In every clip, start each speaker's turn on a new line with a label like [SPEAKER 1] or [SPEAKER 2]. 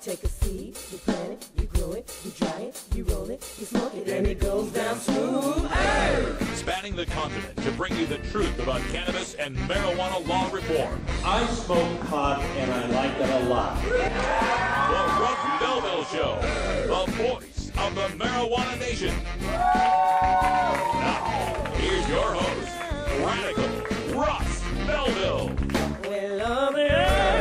[SPEAKER 1] take a seed, you plant it, you grow it, you dry it, you roll it, you smoke it, and it goes down smooth. Hey!
[SPEAKER 2] Spanning the continent to bring you the truth about cannabis and marijuana law reform.
[SPEAKER 3] I smoke pot and I like it a lot.
[SPEAKER 2] The Russ Belville Show, the voice of the marijuana nation. Now, here's your host, Radical Russ Belville.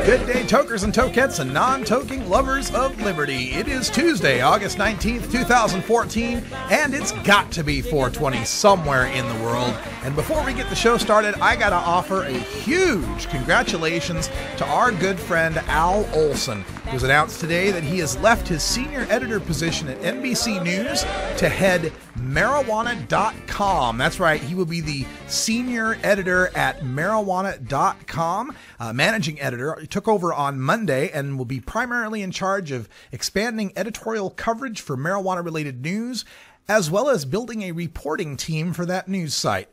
[SPEAKER 4] Good day, tokers and tokettes and non-toking lovers of liberty. It is Tuesday, August 19th, 2014, and it's got to be 420 somewhere in the world. And before we get the show started, I got to offer a huge congratulations to our good friend Al Olson. It was announced today that he has left his senior editor position at NBC News to head marijuana.com. That's right, he will be the senior editor at marijuana.com, managing editor. He took over on Monday and will be primarily in charge of expanding editorial coverage for marijuana-related news, as well as building a reporting team for that news site.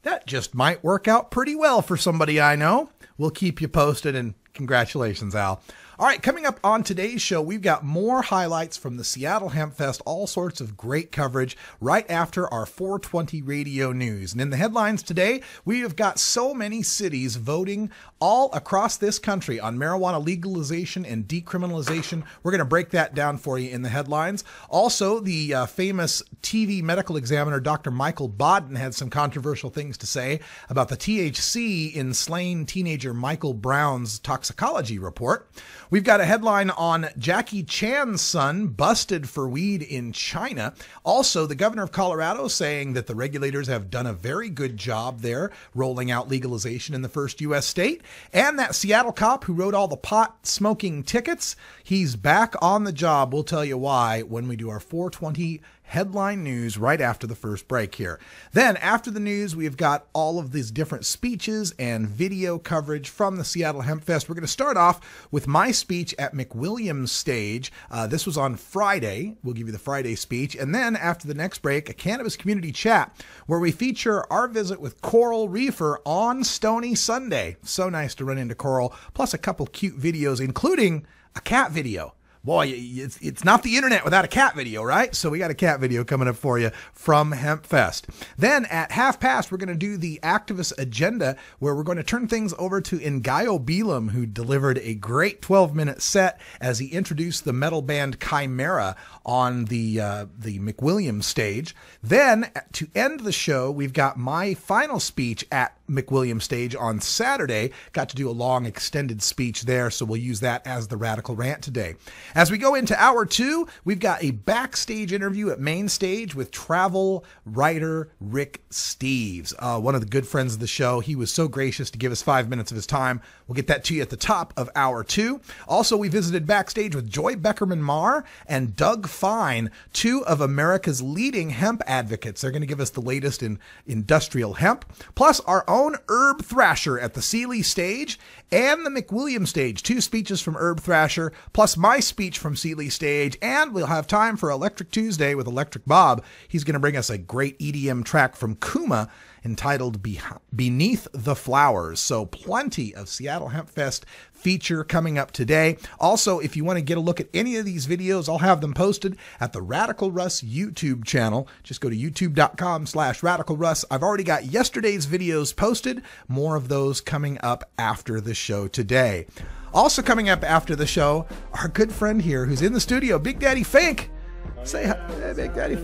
[SPEAKER 4] That just might work out pretty well for somebody I know. We'll keep you posted, and congratulations, Al. All right, coming up on today's show, we've got more highlights from the Seattle Hempfest, all sorts of great coverage right after our 420 radio news. And in the headlines today, we have got so many cities voting all across this country on marijuana legalization and decriminalization. We're going to break that down for you in the headlines. Also, the famous TV medical examiner, Dr. Michael Bodden, had some controversial things to say about the THC in slain teenager Michael Brown's toxicology report. We've got a headline on Jackie Chan's son busted for weed in China. Also, the governor of Colorado saying that the regulators have done a very good job there rolling out legalization in the first U.S. state. And that Seattle cop who wrote all the pot smoking tickets, he's back on the job. We'll tell you why when we do our 420 headline news right after the first break here. Then after the news, we've got all of these different speeches and video coverage from the Seattle Hempfest. We're going to start off with my speech at McWilliams stage. This was on Friday. We'll give you the Friday speech. And then after the next break, a cannabis community chat where we feature our visit with Coral Reefer on Stony Sunday. So nice to run into Coral, plus a couple cute videos, including a cat video. Boy, it's not the internet without a cat video, right? So we got a cat video coming up for you from Hempfest. Then at 1:30, we're going to do the activist agenda, where we're going to turn things over to Ngaio Bealum, who delivered a great 12-minute set as he introduced the metal band Chimera on the McWilliams stage. Then to end the show, we've got my final speech at McWilliams stage on Saturday. Got to do a long extended speech there, so we'll use that as the Radical Rant today. As we go into hour two, we've got a backstage interview at Main Stage with travel writer Rick Steves, one of the good friends of the show. He was so gracious to give us 5 minutes of his time. We'll get that to you at the top of hour two. Also, we visited backstage with Joy Beckerman-Marr and Doug Fine, two of America's leading hemp advocates. They're going to give us the latest in industrial hemp, plus our own Herb Thrasher at the Sealy stage and the McWilliams stage. Two speeches from Herb Thrasher, plus my speech from Sealy stage, and we'll have time for Electric Tuesday with Electric Bob. He's going to bring us a great EDM track from Kuma entitled Beneath the Flowers. So plenty of Seattle Hempfest feature coming up today. Also, if you want to get a look at any of these videos, I'll have them posted at the Radical Russ YouTube channel. Just go to youtube.com/Radical Russ. I've already got yesterday's videos posted. More of those coming up after the show today. Also coming up after the show, our good friend here who's in the studio, Big Daddy Fink. Say hi, hey, Big Daddy.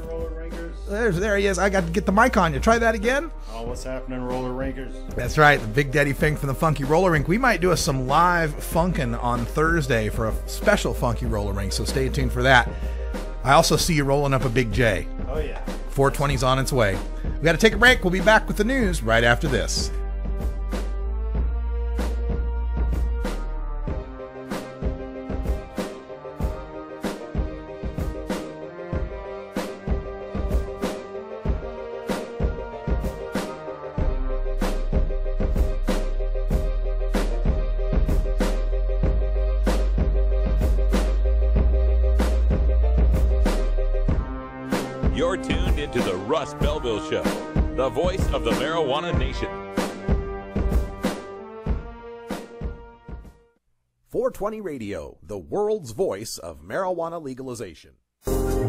[SPEAKER 4] There he is. I got to get the mic on you. Try that again.
[SPEAKER 3] Oh, what's happening, roller rinkers?
[SPEAKER 4] That's right, the Big Daddy Fink from the Funky Roller Rink. We might do some live funkin' on Thursday for a special Funky Roller Rink, so stay tuned for that. I also see you rolling up a Big J.
[SPEAKER 3] Oh, yeah.
[SPEAKER 4] 420's on its way. We got to take a break. We'll be back with the news right after this.
[SPEAKER 2] You're tuned into the Russ Belville Show, the voice of the marijuana nation.
[SPEAKER 5] 420 Radio, the world's voice of marijuana legalization.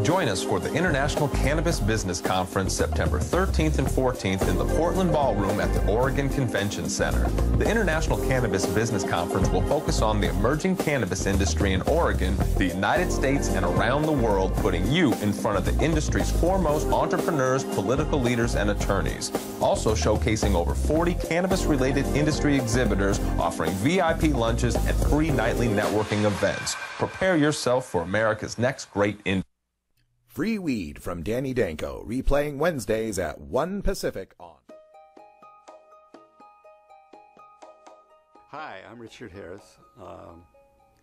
[SPEAKER 6] Join us for the International Cannabis Business Conference September 13th and 14th in the Portland Ballroom at the Oregon Convention Center. The International Cannabis Business Conference will focus on the emerging cannabis industry in Oregon, the United States, and around the world, putting you in front of the industry's foremost entrepreneurs, political leaders, and attorneys. Also showcasing over 40 cannabis-related industry exhibitors, offering VIP lunches and free nightly networking events. Prepare yourself for America's next great industry.
[SPEAKER 5] Free Weed from Danny Danko, replaying Wednesdays at 1 Pacific on.
[SPEAKER 7] Hi, I'm Richard Harris.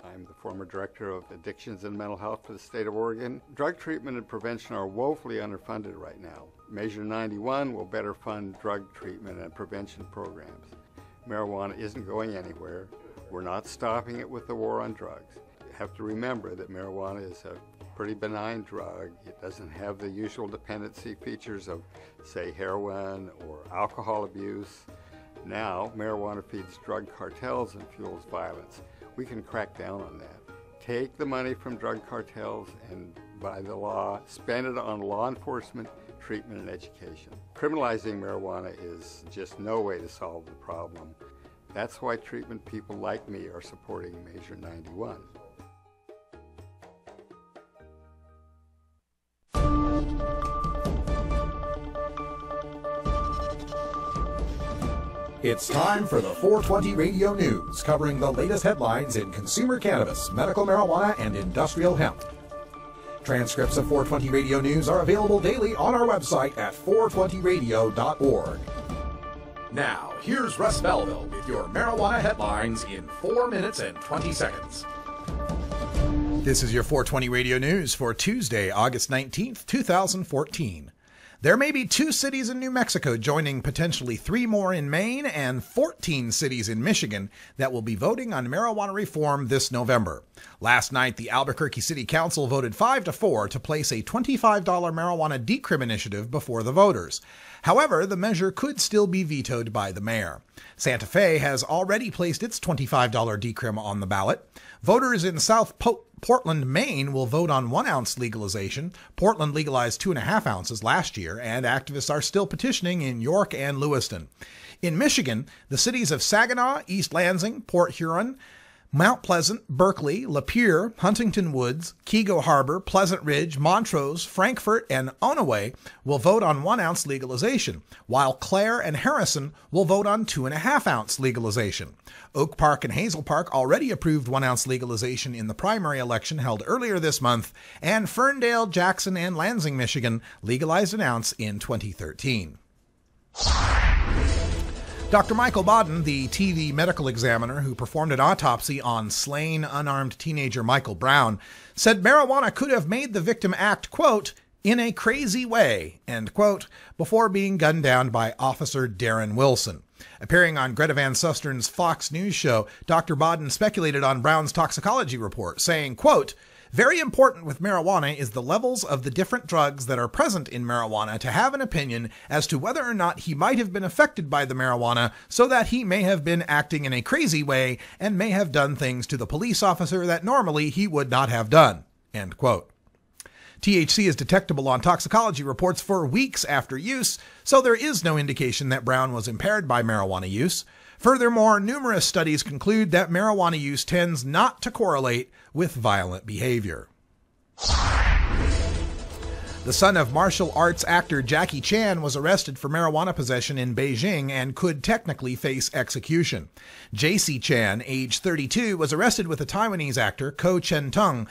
[SPEAKER 7] I'm the former Director of Addictions and Mental Health for the state of Oregon. Drug treatment and prevention are woefully underfunded right now. Measure 91 will better fund drug treatment and prevention programs. Marijuana isn't going anywhere. We're not stopping it with the war on drugs. You have to remember that marijuana is a pretty benign drug. It doesn't have the usual dependency features of, say, heroin or alcohol abuse. Now, marijuana feeds drug cartels and fuels violence. We can crack down on that. Take the money from drug cartels and, by the law, spend it on law enforcement, treatment, and education. Criminalizing marijuana is just no way to solve the problem. That's why treatment people like me are supporting Measure 91.
[SPEAKER 5] It's time for the 420 Radio News, covering the latest headlines in consumer cannabis, medical marijuana, and industrial hemp. Transcripts of 420 Radio News are available daily on our website at 420radio.org. Now, here's Russ Belville with your marijuana headlines in 4 minutes and 20 seconds.
[SPEAKER 4] This is your 420 Radio News for Tuesday, August 19th, 2014. There may be 2 cities in New Mexico joining potentially 3 more in Maine and 14 cities in Michigan that will be voting on marijuana reform this November. Last night, the Albuquerque City Council voted 5-4 to place a $25 marijuana decrim initiative before the voters. However, the measure could still be vetoed by the mayor. Santa Fe has already placed its $25 decrim on the ballot. Voters in South Portland, Maine will vote on 1 ounce legalization. Portland legalized 2.5 ounces last year, and activists are still petitioning in York and Lewiston. In Michigan, the cities of Saginaw, East Lansing, Port Huron, Mount Pleasant, Berkeley, Lapeer, Huntington Woods, Kego Harbor, Pleasant Ridge, Montrose, Frankfort, and Onaway will vote on 1 ounce legalization, while Clare and Harrison will vote on 2.5 ounce legalization. Oak Park and Hazel Park already approved 1 ounce legalization in the primary election held earlier this month, and Ferndale, Jackson, and Lansing, Michigan legalized 1 ounce in 2013. Dr. Michael Baden, the TV medical examiner who performed an autopsy on slain unarmed teenager Michael Brown, said marijuana could have made the victim act, quote, in a crazy way, end quote, before being gunned down by Officer Darren Wilson. Appearing on Greta Van Sustern's Fox News show, Dr. Baden speculated on Brown's toxicology report, saying, quote, very important with marijuana is the levels of the different drugs that are present in marijuana to have an opinion as to whether or not he might have been affected by the marijuana so that he may have been acting in a crazy way and may have done things to the police officer that normally he would not have done, end quote. THC is detectable on toxicology reports for weeks after use, so there is no indication that Brown was impaired by marijuana use. Furthermore, numerous studies conclude that marijuana use tends not to correlate with violent behavior. The son of martial arts actor Jackie Chan was arrested for marijuana possession in Beijing and could technically face execution. J.C. Chan, age 32, was arrested with the Taiwanese actor Ko Chen-tung,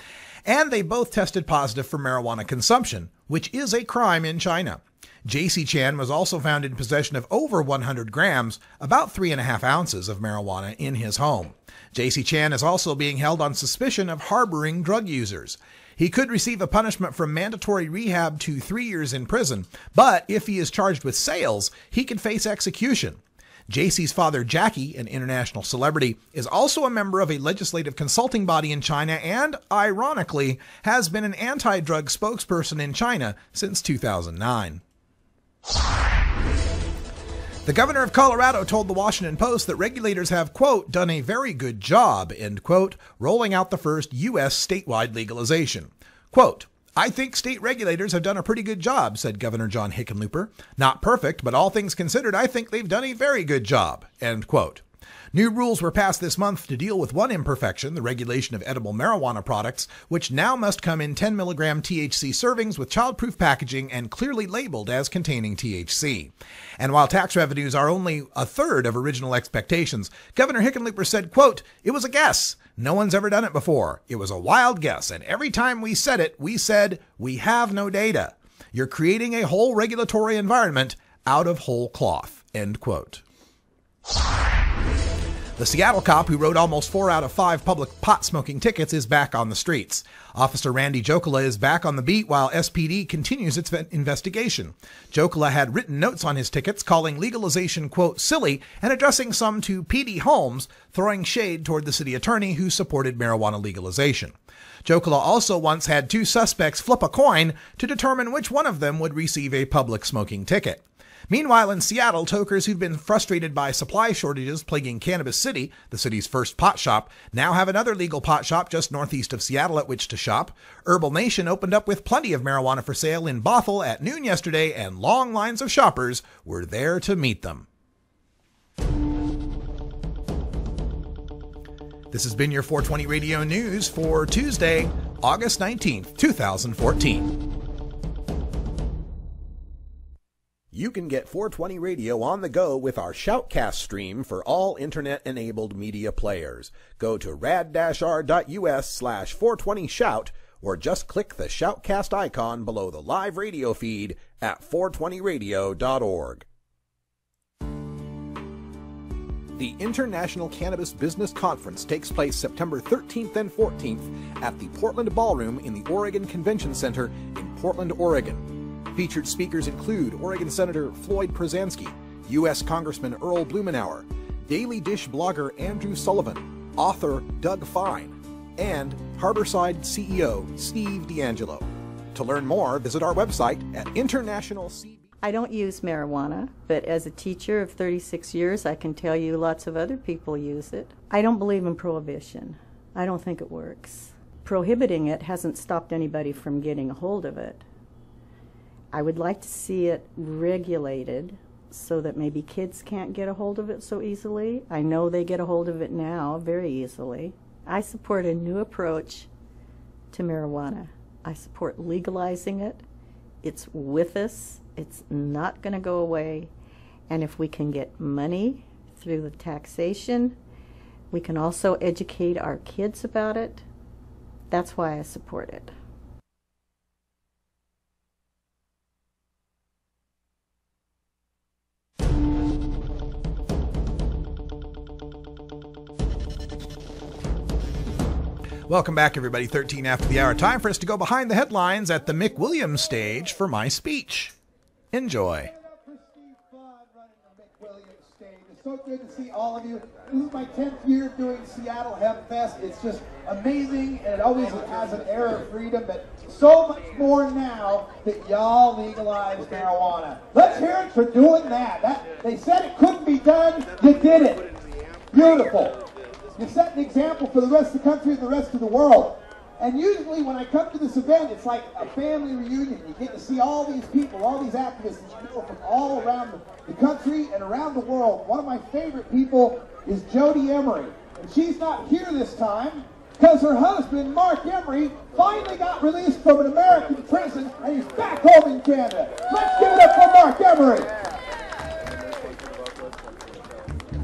[SPEAKER 4] and they both tested positive for marijuana consumption, which is a crime in China. J.C. Chan was also found in possession of over 100 grams, about 3.5 ounces of marijuana in his home. J.C. Chan is also being held on suspicion of harboring drug users. He could receive a punishment from mandatory rehab to 3 years in prison, but if he is charged with sales, he could face execution. J.C.'s father, Jackie, an international celebrity, is also a member of a legislative consulting body in China and, ironically, has been an anti-drug spokesperson in China since 2009. The governor of Colorado told the Washington Post that regulators have, quote, done a very good job, end quote, rolling out the first U.S. statewide legalization. Quote, I think state regulators have done a pretty good job, said Governor John Hickenlooper. Not perfect, but all things considered, I think they've done a very good job, end quote. New rules were passed this month to deal with one imperfection, the regulation of edible marijuana products, which now must come in 10 milligram THC servings with childproof packaging and clearly labeled as containing THC. And while tax revenues are only a third of original expectations, Governor Hickenlooper said, quote, it was a guess. No one's ever done it before. It was a wild guess, and every time we said it, we said, we have no data. You're creating a whole regulatory environment out of whole cloth, end quote. The Seattle cop who wrote almost 4 out of 5 public pot smoking tickets is back on the streets. Officer Randy Jokula is back on the beat while SPD continues its investigation. Jokula had written notes on his tickets calling legalization, quote, silly, and addressing some to P.D. Holmes, throwing shade toward the city attorney who supported marijuana legalization. Jokula also once had 2 suspects flip a coin to determine which one of them would receive a public smoking ticket. Meanwhile, in Seattle, tokers who've been frustrated by supply shortages plaguing Cannabis City, the city's first pot shop, now have another legal pot shop just northeast of Seattle at which to shop. Herbal Nation opened up with plenty of marijuana for sale in Bothell at noon yesterday, and long lines of shoppers were there to meet them. This has been your 420 Radio News for Tuesday, August 19th, 2014. You can get 420 Radio on the go with our Shoutcast stream for all internet-enabled media players. Go to rad-r.us/420shout or just click the Shoutcast icon below the live radio feed at 420radio.org. The International Cannabis Business Conference takes place September 13th and 14th at the Portland Ballroom in the Oregon Convention Center in Portland, Oregon. Featured speakers include Oregon Senator Floyd Przansky, U.S. Congressman Earl Blumenauer, Daily Dish blogger Andrew Sullivan, author Doug Fine, and Harborside CEO Steve D'Angelo. To learn more, visit our website at internationalcb.
[SPEAKER 8] I don't use marijuana, but as a teacher of 36 years, I can tell you lots of other people use it. I don't believe in prohibition. I don't think it works. Prohibiting it hasn't stopped anybody from getting a hold of it. I would like to see it regulated so that maybe kids can't get a hold of it so easily. I know they get a hold of it now very easily. I support a new approach to marijuana. I support legalizing it. It's with us. It's not going to go away. And if we can get money through the taxation, we can also educate our kids about it. That's why I support it.
[SPEAKER 4] Welcome back, everybody. 13 after the hour. Time for us to go behind the headlines at the Mick Williams stage for my speech. Enjoy.
[SPEAKER 9] It's so good to see all of you. This is my 10th year doing Seattle Hempfest. It's just amazing, and it always has an air of freedom, but so much more now that y'all legalize marijuana. Let's hear it for doing that. They said it couldn't be done. You did it. Beautiful. You set an example for the rest of the country and the rest of the world. And usually when I come to this event, it's like a family reunion. You get to see all these people, all these activists that you know from all around the country and around the world. One of my favorite people is Jody Emery. And she's not here this time because her husband, Mark Emery, finally got released from an American prison and he's back home in Canada. Let's give it up for Mark Emery.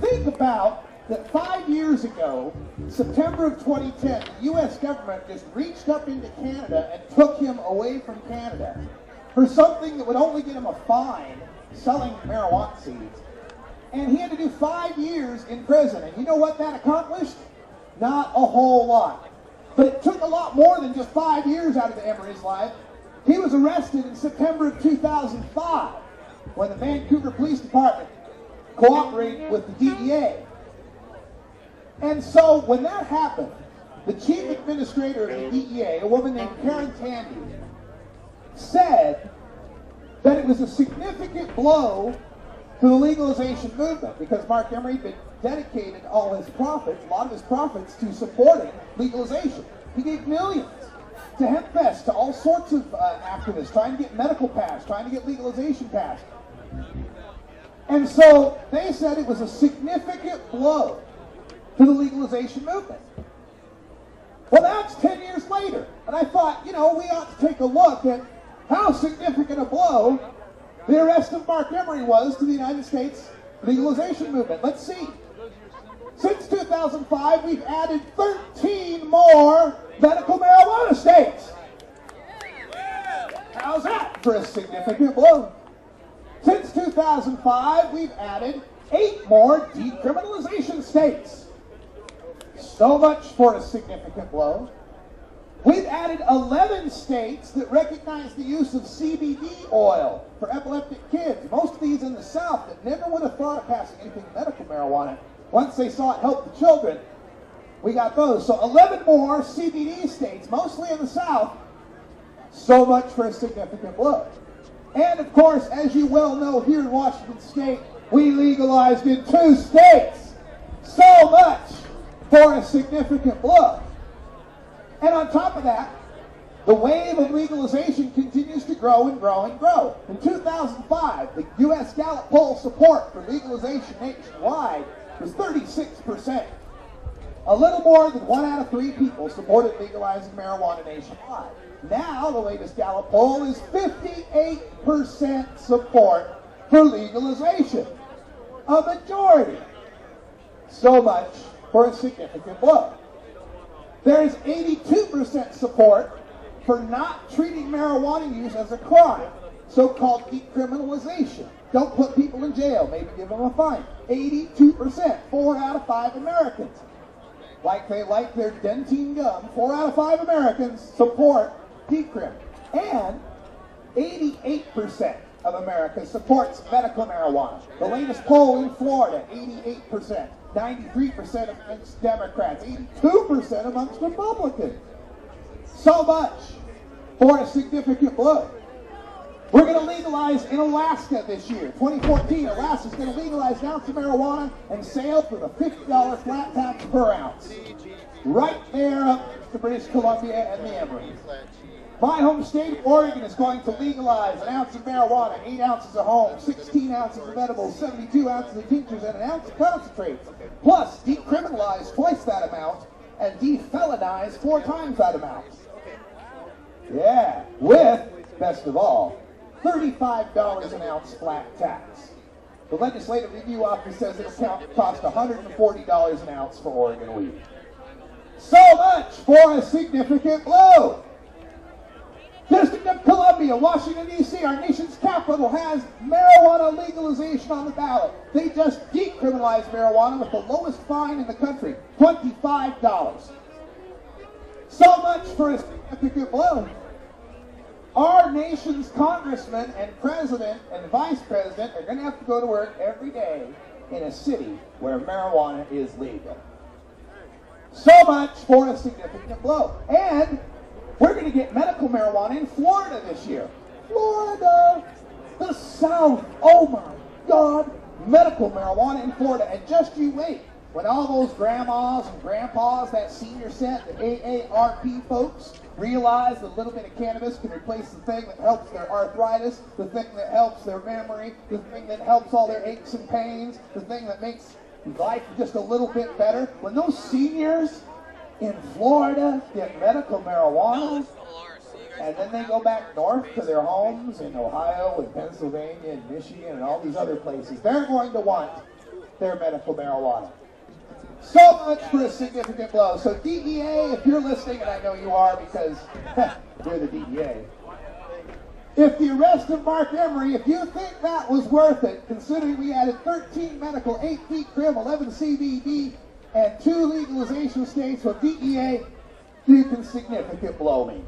[SPEAKER 9] Think about that 5 years ago, September of 2010, the U.S. government just reached up into Canada and took him away from Canada for something that would only get him a fine, selling marijuana seeds. And he had to do 5 years in prison. And you know what that accomplished? Not a whole lot. But it took a lot more than just 5 years out of Emery's life. He was arrested in September of 2005 when the Vancouver Police Department cooperated with the DEA. And so when that happened, the chief administrator of the DEA, a woman named Karen Tandy, said that it was a significant blow to the legalization movement, because Mark Emery dedicated all his profits, a lot of his profits, to supporting legalization. He gave millions to Hempfest, to all sorts of activists, trying to get medical passed, trying to get legalization passed. And so they said it was a significant blow to the legalization movement. Well, now it's 10 years later, and I thought, you know, we ought to take a look at how significant a blow the arrest of Mark Emery was to the United States legalization movement. Let's see. Since 2005, we've added 13 more medical marijuana states. How's that for a significant blow? Since 2005, we've added 8 more decriminalization states. So much for a significant blow. We've added 11 states that recognize the use of CBD oil for epileptic kids. Most of these in the South that never would have thought of passing anything medical marijuana. Once they saw it help the children, we got those. So 11 more CBD states, mostly in the South. So much for a significant blow. And of course, as you well know, here in Washington State, we legalized in 2 states. So much for a significant blow. And on top of that, the wave of legalization continues to grow and grow and grow. In 2005, the U.S. Gallup poll support for legalization nationwide was 36%. A little more than 1 out of 3 people supported legalizing marijuana nationwide. Now, the latest Gallup poll is 58% support for legalization. A majority. So much for a significant blow. There is 82% support for not treating marijuana use as a crime, so-called decriminalization. Don't put people in jail, maybe give them a fine. 82%, 4 out of 5 Americans. Like they like their dentine gum, 4 out of 5 Americans support decrim. And 88% of America supports medical marijuana. The latest poll in Florida, 88%. 93% amongst Democrats, 82% amongst Republicans. So much for a significant blow. We're going to legalize in Alaska this year. 2014, Alaska's going to legalize an ounce of marijuana and sale for the $50 flat tax per ounce. Right there up to British Columbia and the Emerald. My home state of Oregon is going to legalize an ounce of marijuana, 8 ounces of home, 16 ounces of edibles, 72 ounces of tinctures, and an ounce of concentrates. Plus, decriminalize twice that amount and defelonize 4 times that amount. Yeah, with, best of all, $35 an ounce flat tax. The Legislative Review Office says it'll cost $140 an ounce for Oregon weed. So much for a significant blow. District of Columbia, Washington, D.C., our nation's capital, has marijuana legalization on the ballot. They just decriminalized marijuana with the lowest fine in the country, $25. So much for a significant blow. Our nation's congressman and president and vice president are going to have to go to work every day in a city where marijuana is legal. So much for a significant blow. And we're going to get medical marijuana in Florida this year. Florida! The South! Oh my God! Medical marijuana in Florida. And just you wait. When all those grandmas and grandpas, that senior set, the AARP folks, realize that a little bit of cannabis can replace the thing that helps their arthritis, the thing that helps their memory, the thing that helps all their aches and pains, the thing that makes life just a little bit better. When those seniors in Florida get medical marijuana, and then they go back north to their homes in Ohio and Pennsylvania and Michigan and all these other places, they're going to want their medical marijuana. So much for a significant blow. So DEA, if you're listening, and I know you are because you're the DEA, if the arrest of Mark Emery, if you think that was worth it, considering we added 13 medical, 8 decrim, 11 CBD, and 2 legalization states with DEA, you can significant blow me.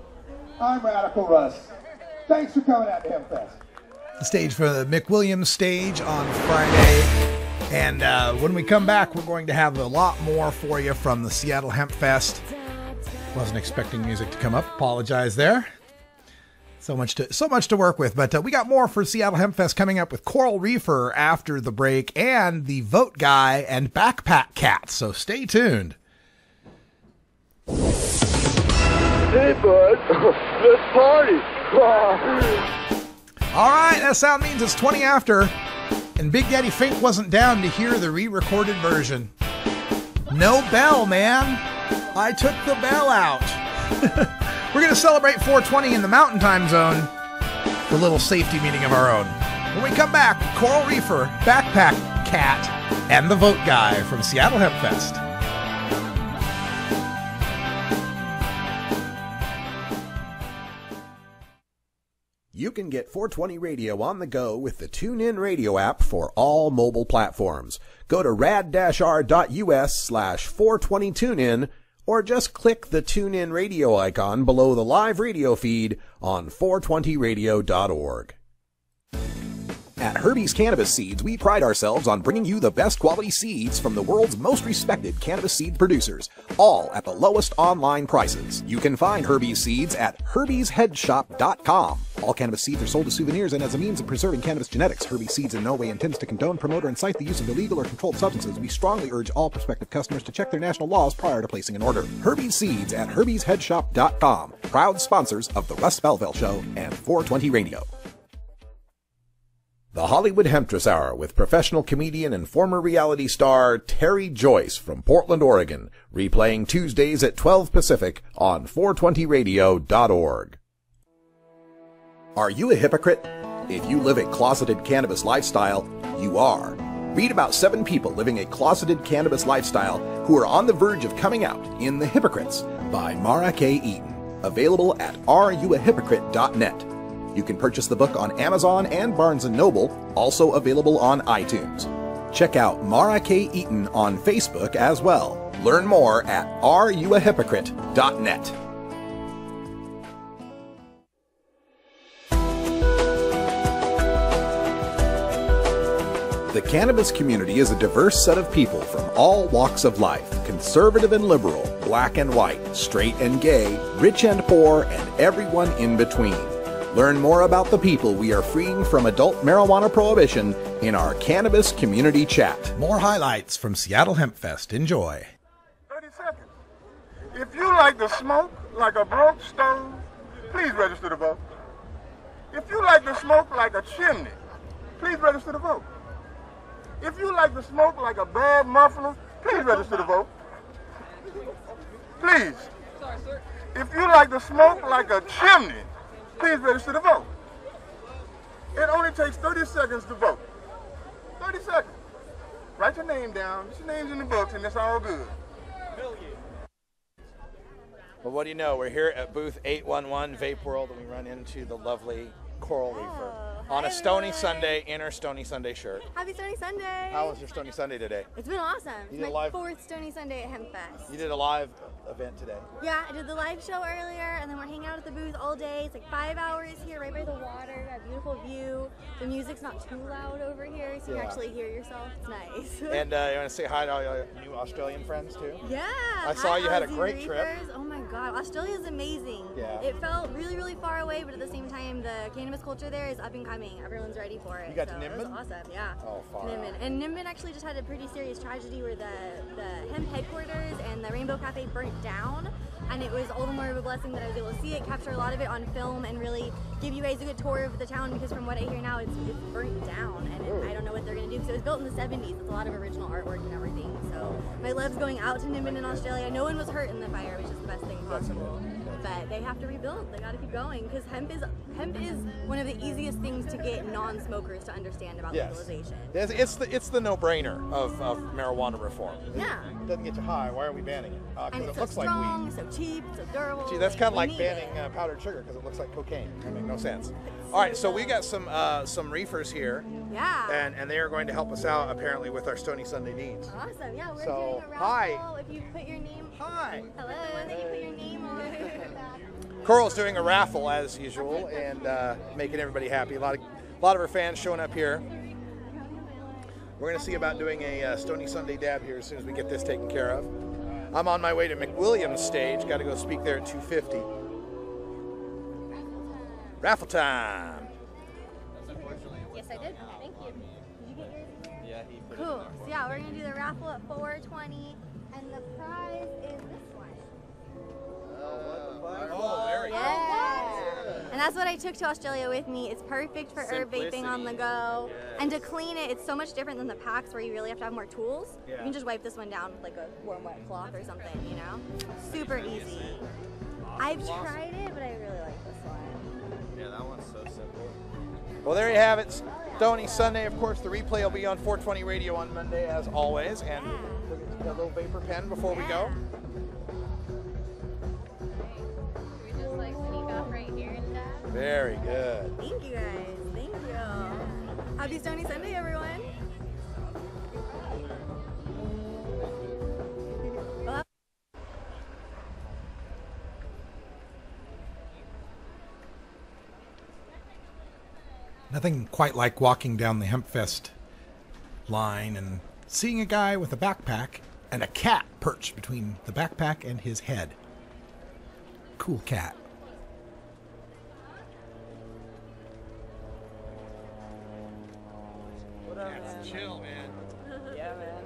[SPEAKER 9] I'm Radical Russ. Thanks for coming out to Hempfest.
[SPEAKER 4] The stage for the McWilliams stage on Friday. And when we come back, we're going to have a lot more for you from the Seattle Hempfest. Wasn't expecting music to come up. Apologize there. So much to work with, but we got more for Seattle Hempfest coming up with Coral Reefer after the break and the Vote Guy and Backpack Cat. So stay tuned.
[SPEAKER 10] Hey, bud, let's party.
[SPEAKER 4] All right, that sound means it's 20 after, and Big Daddy Fink wasn't down to hear the re-recorded version. No bell, man. I took the bell out. We're going to celebrate 420 in the Mountain Time Zone for a little safety meeting of our own. When we come back, Coral Reefer, Backpack Cat, and the Vote Guy from Seattle Hempfest.
[SPEAKER 5] You can get 420 Radio on the go with the TuneIn Radio app for all mobile platforms. Go to rad-r.us/420tunein or just click the TuneIn Radio icon below the live radio feed on 420radio.org. At Herbie's Cannabis Seeds, we pride ourselves on bringing you the best quality seeds from the world's most respected cannabis seed producers, all at the lowest online prices. You can find Herbie's Seeds at herbiesheadshop.com. All cannabis seeds are sold as souvenirs and as a means of preserving cannabis genetics. Herbie's Seeds in no way intends to condone, promote, or incite the use of illegal or controlled substances. We strongly urge all prospective customers to check their national laws prior to placing an order. Herbie's Seeds at herbiesheadshop.com. Proud sponsors of the Russ Belville Show and 420 Radio. The Hollywood Hemptress Hour with professional comedian and former reality star Terry Joyce from Portland, Oregon, replaying Tuesdays at 12 Pacific on 420radio.org. Are you a hypocrite? If you live a closeted cannabis lifestyle, you are. Read about 7 people living a closeted cannabis lifestyle who are on the verge of coming out in The Hypocrites by Mara K. Eaton. Available at areyouahypocrite.net. You can purchase the book on Amazon and Barnes & Noble, also available on iTunes. Check out Mara K. Eaton on Facebook as well. Learn more at areyouahypocrite.net. The cannabis community is a diverse set of people from all walks of life, conservative and liberal, black and white, straight and gay, rich and poor, and everyone in between. Learn more about the people we are freeing from adult marijuana prohibition in our Cannabis Community Chat.
[SPEAKER 4] More highlights from Seattle Hempfest. Enjoy.
[SPEAKER 11] 30 seconds. If you like to smoke like a broke stove, please register to vote. If you like to smoke like a chimney, please register to vote. If you like to smoke like a bad muffler, please register to vote. Please. Sorry, sir. If you like to smoke like a chimney, please register to vote. It only takes 30 seconds to vote. 30 seconds. Write your name down. Your name's in the books, and it's all good.
[SPEAKER 12] Well, what do you know? We're here at booth 811 Vape World, and we run into the lovely Coral Reefer on a Stony Sunday in her Stony Sunday shirt.
[SPEAKER 13] Happy Stony Sunday!
[SPEAKER 12] How was your Stony Sunday today?
[SPEAKER 13] It's been awesome.
[SPEAKER 12] You
[SPEAKER 13] It's
[SPEAKER 12] did
[SPEAKER 13] my
[SPEAKER 12] a live
[SPEAKER 13] 4th Stony Sunday at Hempfest.
[SPEAKER 12] You did a live event today.
[SPEAKER 13] Yeah, I did the live show earlier, and then we're hanging out at the booth all day. It's like 5 hours here, right by the water. Got a beautiful view. The music's not too loud over here, so you can actually hear yourself. It's nice.
[SPEAKER 12] And you want to say hi to all your new Australian friends too?
[SPEAKER 13] Yeah.
[SPEAKER 12] I saw you had a
[SPEAKER 13] Aussie
[SPEAKER 12] great trip.
[SPEAKER 13] Reefers. Oh my God, Australia's amazing.
[SPEAKER 12] Yeah.
[SPEAKER 13] It felt really, really far away, but at the same time, the cannabis culture there is up and coming. Everyone's ready for it.
[SPEAKER 12] You got to
[SPEAKER 13] It was
[SPEAKER 12] Nimbin?
[SPEAKER 13] awesome, yeah.
[SPEAKER 12] Oh, far
[SPEAKER 13] Nimbin.
[SPEAKER 12] out.
[SPEAKER 13] And Nimbin actually just had a pretty serious tragedy where the hemp headquarters and the Rainbow Cafe burnt down. And it was all the more of a blessing that I was able to see it, capture a lot of it on film, and really give you guys a good tour of the town, because from what I hear now, it's burnt down, and I don't know what they're going to do. So it was built in the 70s. It's a lot of original artwork and everything. So my love's going out to Nimbin in Australia. No one was hurt in the fire, which is the best thing possible. But they have to rebuild. They got to keep going, because hemp is one of the easiest things to get non-smokers to understand about legalization.
[SPEAKER 12] It's the no-brainer of marijuana reform.
[SPEAKER 13] Yeah.
[SPEAKER 12] It doesn't get you high. Why are we banning it?
[SPEAKER 13] And
[SPEAKER 12] Because
[SPEAKER 13] it's
[SPEAKER 12] it looks
[SPEAKER 13] so
[SPEAKER 12] like
[SPEAKER 13] strong,
[SPEAKER 12] weed.
[SPEAKER 13] so cheap, so durable.
[SPEAKER 12] Gee, that's kind of like
[SPEAKER 13] we need
[SPEAKER 12] banning
[SPEAKER 13] it.
[SPEAKER 12] powdered sugar because it looks like cocaine. That makes no sense. All right, so we got some reefers here.
[SPEAKER 13] Yeah.
[SPEAKER 12] And they are going to help us out apparently with our Stony Sunday needs.
[SPEAKER 13] Awesome. Yeah, we're
[SPEAKER 12] So,
[SPEAKER 13] doing a
[SPEAKER 12] hi.
[SPEAKER 13] raffle. If you put your name.
[SPEAKER 12] Hi.
[SPEAKER 13] Hello. That you put your name on.
[SPEAKER 12] Coral's doing a raffle as usual and making everybody happy. A lot of our fans showing up here. We're going to see about doing a Stony Sunday dab here as soon as we get this taken care of. I'm on my way to McWilliams stage. Got to go speak there at 2:50. Raffle time.
[SPEAKER 13] Yes, I did. Thank you. Did you get yours?
[SPEAKER 14] Yeah, he put
[SPEAKER 13] Cool. So yeah, we're gonna do the raffle at 4:20, and the prize is this one.
[SPEAKER 12] Oh, very cool.
[SPEAKER 13] Yeah. And that's what I took to Australia with me. It's perfect for herb vaping on the go.
[SPEAKER 14] Yes.
[SPEAKER 13] And to clean it, it's so much different than the packs where you really have to have more tools.
[SPEAKER 14] Yeah.
[SPEAKER 13] You can just wipe this one down with like a warm wet cloth or something, you know? Super easy. I've tried it, but I really like this one.
[SPEAKER 14] Yeah, that one's so simple.
[SPEAKER 12] Well, there you have it. Stony Sunday. Of course, the replay will be on 420 Radio on Monday, as always. And we'll get a little vapor pen before we go.
[SPEAKER 15] We just like sneak up right here and that.
[SPEAKER 12] Very good.
[SPEAKER 13] Thank you guys. Thank you. Happy Stony Sunday, everyone.
[SPEAKER 4] Nothing quite like walking down the Hempfest line and seeing a guy with a backpack and a cat perched between the backpack and his head. Cool cat.
[SPEAKER 14] What up, man?
[SPEAKER 12] Chill, man.
[SPEAKER 14] Yeah, man.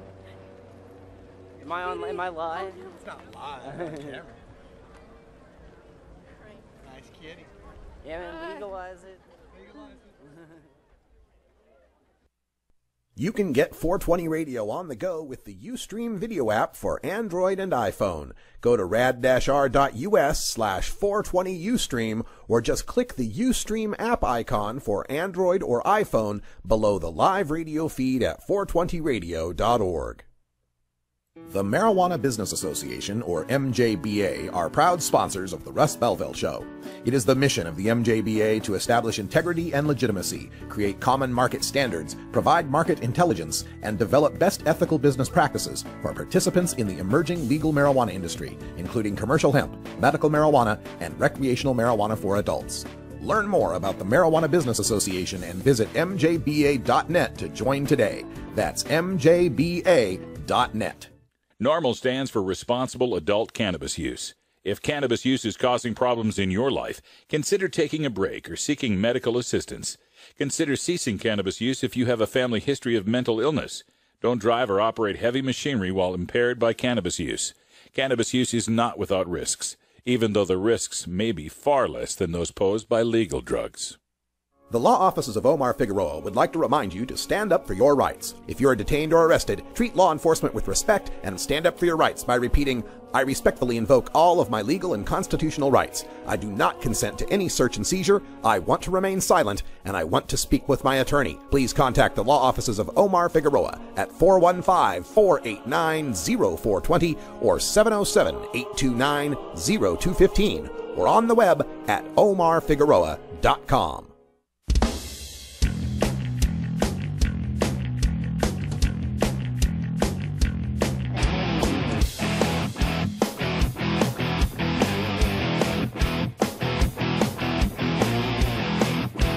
[SPEAKER 14] Am I live?
[SPEAKER 12] It's not live. It's on camera. Nice kitty.
[SPEAKER 14] Yeah, man, legalize it.
[SPEAKER 5] You can get 420 Radio on the go with the Ustream video app for Android and iPhone. Go to rad-r.us/420Ustream or just click the Ustream app icon for Android or iPhone below the live radio feed at 420radio.org. The Marijuana Business Association, or MJBA, are proud sponsors of the Russ Belville Show. It is the mission of the MJBA to establish integrity and legitimacy, create common market standards, provide market intelligence, and develop best ethical business practices for participants in the emerging legal marijuana industry, including commercial hemp, medical marijuana, and recreational marijuana for adults. Learn more about the Marijuana Business Association and visit mjba.net to join today. That's mjba.net.
[SPEAKER 2] NORMAL stands for Responsible Adult Cannabis Use. If cannabis use is causing problems in your life, consider taking a break or seeking medical assistance. Consider ceasing cannabis use if you have a family history of mental illness. Don't drive or operate heavy machinery while impaired by cannabis use. Cannabis use is not without risks, even though the risks may be far less than those posed by legal drugs.
[SPEAKER 5] The law offices of Omar Figueroa would like to remind you to stand up for your rights. If you're detained or arrested, treat law enforcement with respect and stand up for your rights by repeating, "I respectfully invoke all of my legal and constitutional rights. I do not consent to any search and seizure. I want to remain silent, and I want to speak with my attorney." Please contact the law offices of Omar Figueroa at 415-489-0420 or 707-829-0215 or on the web at omarfigueroa.com.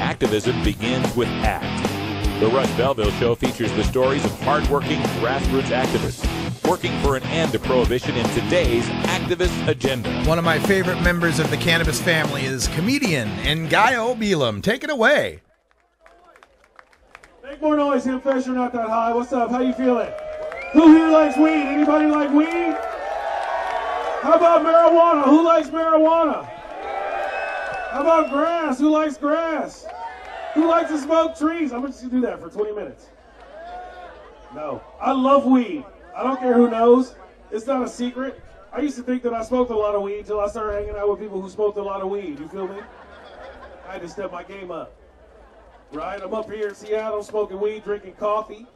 [SPEAKER 2] Activism begins with ACT. The Russ Belville Show features the stories of hardworking grassroots activists working for an end to prohibition in today's activist agenda.
[SPEAKER 4] One of my favorite members of the cannabis family is comedian Ngaio Bealum. Take it away.
[SPEAKER 16] Make more noise, Hempfest. You're not that high. What's up? How you feeling? Who here likes weed? Anybody like weed? How about marijuana? Who likes marijuana? How about grass? Who likes grass? Who likes to smoke trees? I'm just going to do that for 20 minutes. No. I love weed. I don't care who knows. It's not a secret. I used to think that I smoked a lot of weed until I started hanging out with people who smoked a lot of weed. You feel me? I had to step my game up. Right? I'm up here in Seattle smoking weed, drinking coffee.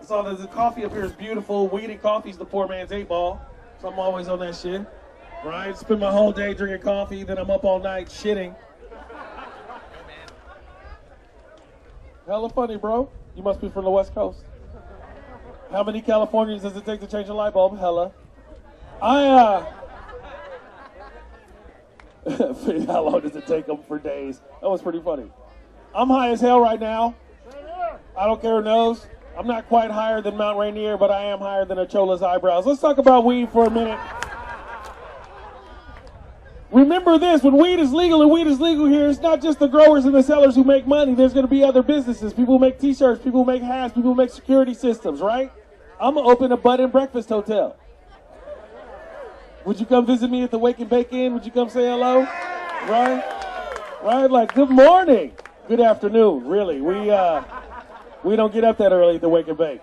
[SPEAKER 16] It's all the coffee up here is beautiful. Weed and coffee's the poor man's 8-ball. So I'm always on that shit. Right? Spend my whole day drinking coffee, then I'm up all night shitting. Hella funny, bro. You must be from the West Coast. How many Californians does it take to change a light bulb? Hella. How long does it take them for days? That was pretty funny. I'm high as hell right now. I don't care who knows. I'm not quite higher than Mount Rainier, but I am higher than a Chola's eyebrows. Let's talk about weed for a minute. Remember this, when weed is legal and weed is legal here, it's not just the growers and the sellers who make money. There's going to be other businesses. People who make t-shirts, people who make hats, people who make security systems, right? I'm going to open a bed and breakfast hotel. Would you come visit me at the Wake and Bake Inn? Would you come say hello? Right? Like, good morning. Good afternoon, really. We don't get up that early at the Wake and Bake.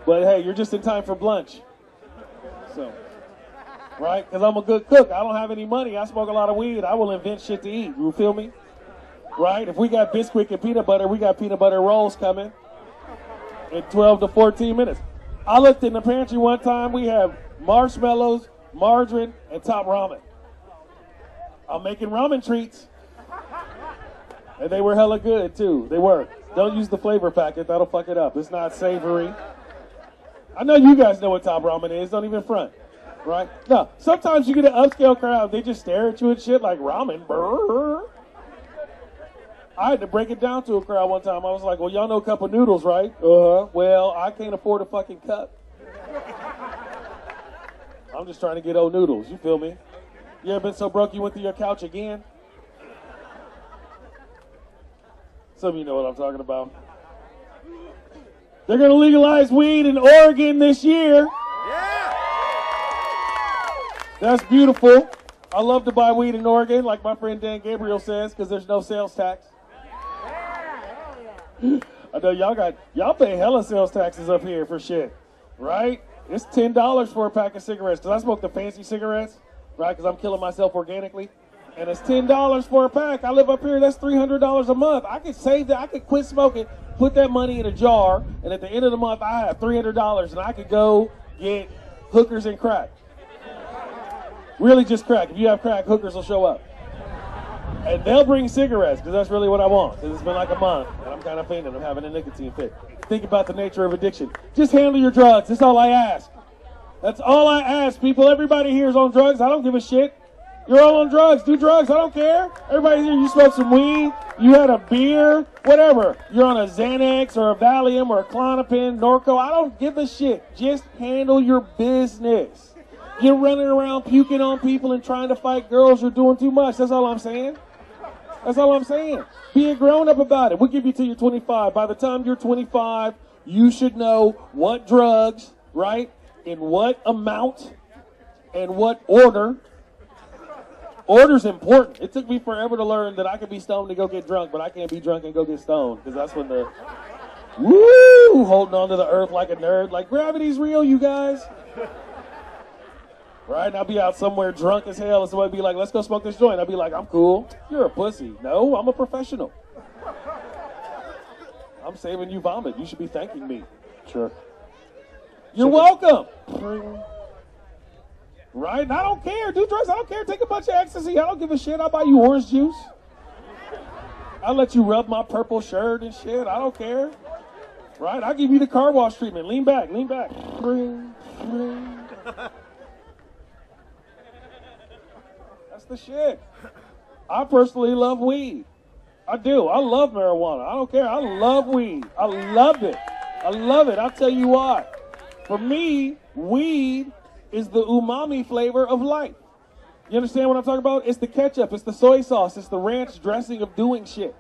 [SPEAKER 16] But hey, you're just in time for lunch. So, right? Because I'm a good cook. I don't have any money. I smoke a lot of weed. I will invent shit to eat. You feel me? Right? If we got Bisquick and peanut butter, we got peanut butter rolls coming in 12 to 14 minutes. I looked in the pantry one time. We have marshmallows, margarine, and top ramen. I'm making ramen treats. And they were hella good, too. They were. Don't use the flavor packet. That'll fuck it up. It's not savory. I know you guys know what top ramen is. Don't even front. Right? No. Sometimes you get an upscale crowd. They just stare at you and shit like ramen. Brr. I had to break it down to a crowd one time. I was like, well, y'all know a cup of noodles, right? Well, I can't afford a fucking cup. I'm just trying to get old noodles. You feel me? You ever been so broke you went through your couch again? Some of you know what I'm talking about. They're going to legalize weed in Oregon this year. Yeah. That's beautiful. I love to buy weed in Oregon, like my friend Dan Gabriel says, because there's no sales tax. I know y'all pay hella sales taxes up here for shit, right? It's $10 for a pack of cigarettes, because I smoke the fancy cigarettes, right, because I'm killing myself organically. And it's $10 for a pack. I live up here, that's $300 a month. I could save that, I could quit smoking, put that money in a jar, and at the end of the month, I have $300, and I could go get hookers and crack. Really just crack. If you have crack, hookers will show up. And they'll bring cigarettes, because that's really what I want. Because it's been like a month, and I'm kind of fainting. I'm having a nicotine fit. Think about the nature of addiction. Just handle your drugs. That's all I ask. That's all I ask, people. Everybody here is on drugs. I don't give a shit. You're all on drugs. Do drugs. I don't care. Everybody here, you smoke some weed. You had a beer. Whatever. You're on a Xanax or a Valium or a Klonopin, Norco. I don't give a shit. Just handle your business. You're running around puking on people and trying to fight girls. You're doing too much. That's all I'm saying. That's all I'm saying. Be a grown-up about it. We'll give you till you're 25. By the time you're 25, you should know what drugs, right, in what amount, and what order. Order's important. It took me forever to learn that I can be stoned to go get drunk, but I can't be drunk and go get stoned, because that's when the, woo, holding on to the earth like a nerd. Like, gravity's real, you guys. Right? And I'll be out somewhere drunk as hell, and somebody be like, let's go smoke this joint. I'll be like, I'm cool. You're a pussy. No, I'm a professional. I'm saving you vomit. You should be thanking me. Sure. You're welcome. Right? And I don't care. Do drugs. I don't care. Take a bunch of ecstasy. I don't give a shit. I'll buy you orange juice. I'll let you rub my purple shirt and shit. I don't care. Right? I'll give you the car wash treatment. Lean back. Lean back. That's the shit. I personally love weed. I do. I love marijuana. I don't care. I love weed. I love it. I love it. I'll tell you why. For me, weed is the umami flavor of life. You understand what I'm talking about? It's the ketchup. It's the soy sauce. It's the ranch dressing of doing shit.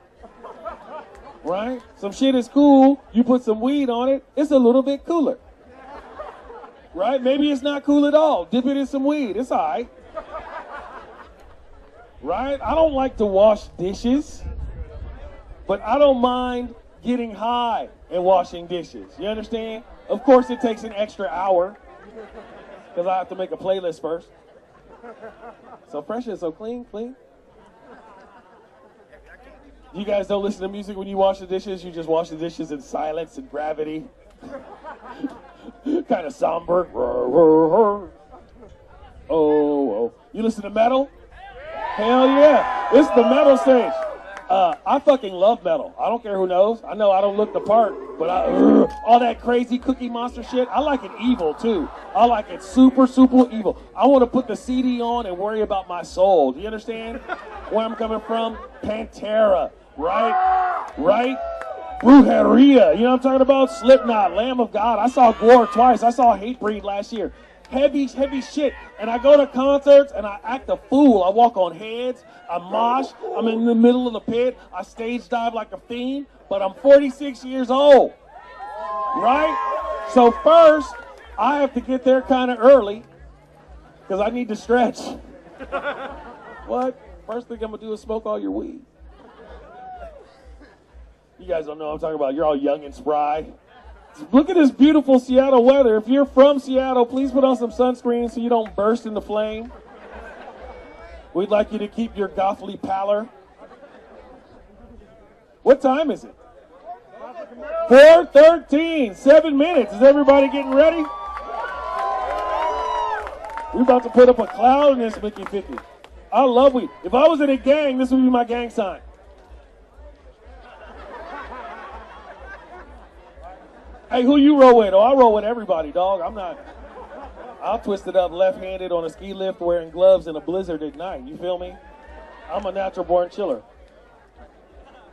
[SPEAKER 16] Right? Some shit is cool. You put some weed on it. It's a little bit cooler. Right? Maybe it's not cool at all. Dip it in some weed. It's all right. Right? I don't like to wash dishes, but I don't mind getting high and washing dishes. You understand? Of course, it takes an extra hour because I have to make a playlist first. So fresh and so clean. You guys don't listen to music when you wash the dishes. You just wash the dishes in silence and gravity. Kind of somber. Oh. You listen to metal? Hell yeah. It's the metal stage. I fucking love metal. I don't care who knows. I know I don't look the part, but all that crazy Cookie Monster shit, I like it evil too. I like it super, super evil. I want to put the CD on and worry about my soul. Do you understand where I'm coming from? Pantera, right? Brujeria. You know what I'm talking about? Slipknot, Lamb of God. I saw Gore twice. I saw Hatebreed last year. Heavy shit. And I go to concerts and I act a fool. I walk on heads. I mosh. I'm in the middle of the pit. I stage dive like a fiend. But I'm 46 years old. Right? So first, I have to get there kind of early because I need to stretch. What? First thing I'm going to do is smoke all your weed. You guys don't know what I'm talking about. You're all young and spry. Look at this beautiful Seattle weather. If you're from Seattle, please put on some sunscreen so you don't burst into flame. We'd like you to keep your gothly pallor. What time is it? 4:13, 7 minutes. Is everybody getting ready? We're about to put up a cloud in this Mickey 50. I love weed. If I was in a gang, this would be my gang sign. Hey, who you roll with? Oh, I roll with everybody, dog. I'll twist it up left-handed on a ski lift wearing gloves in a blizzard at night. You feel me? I'm a natural-born chiller.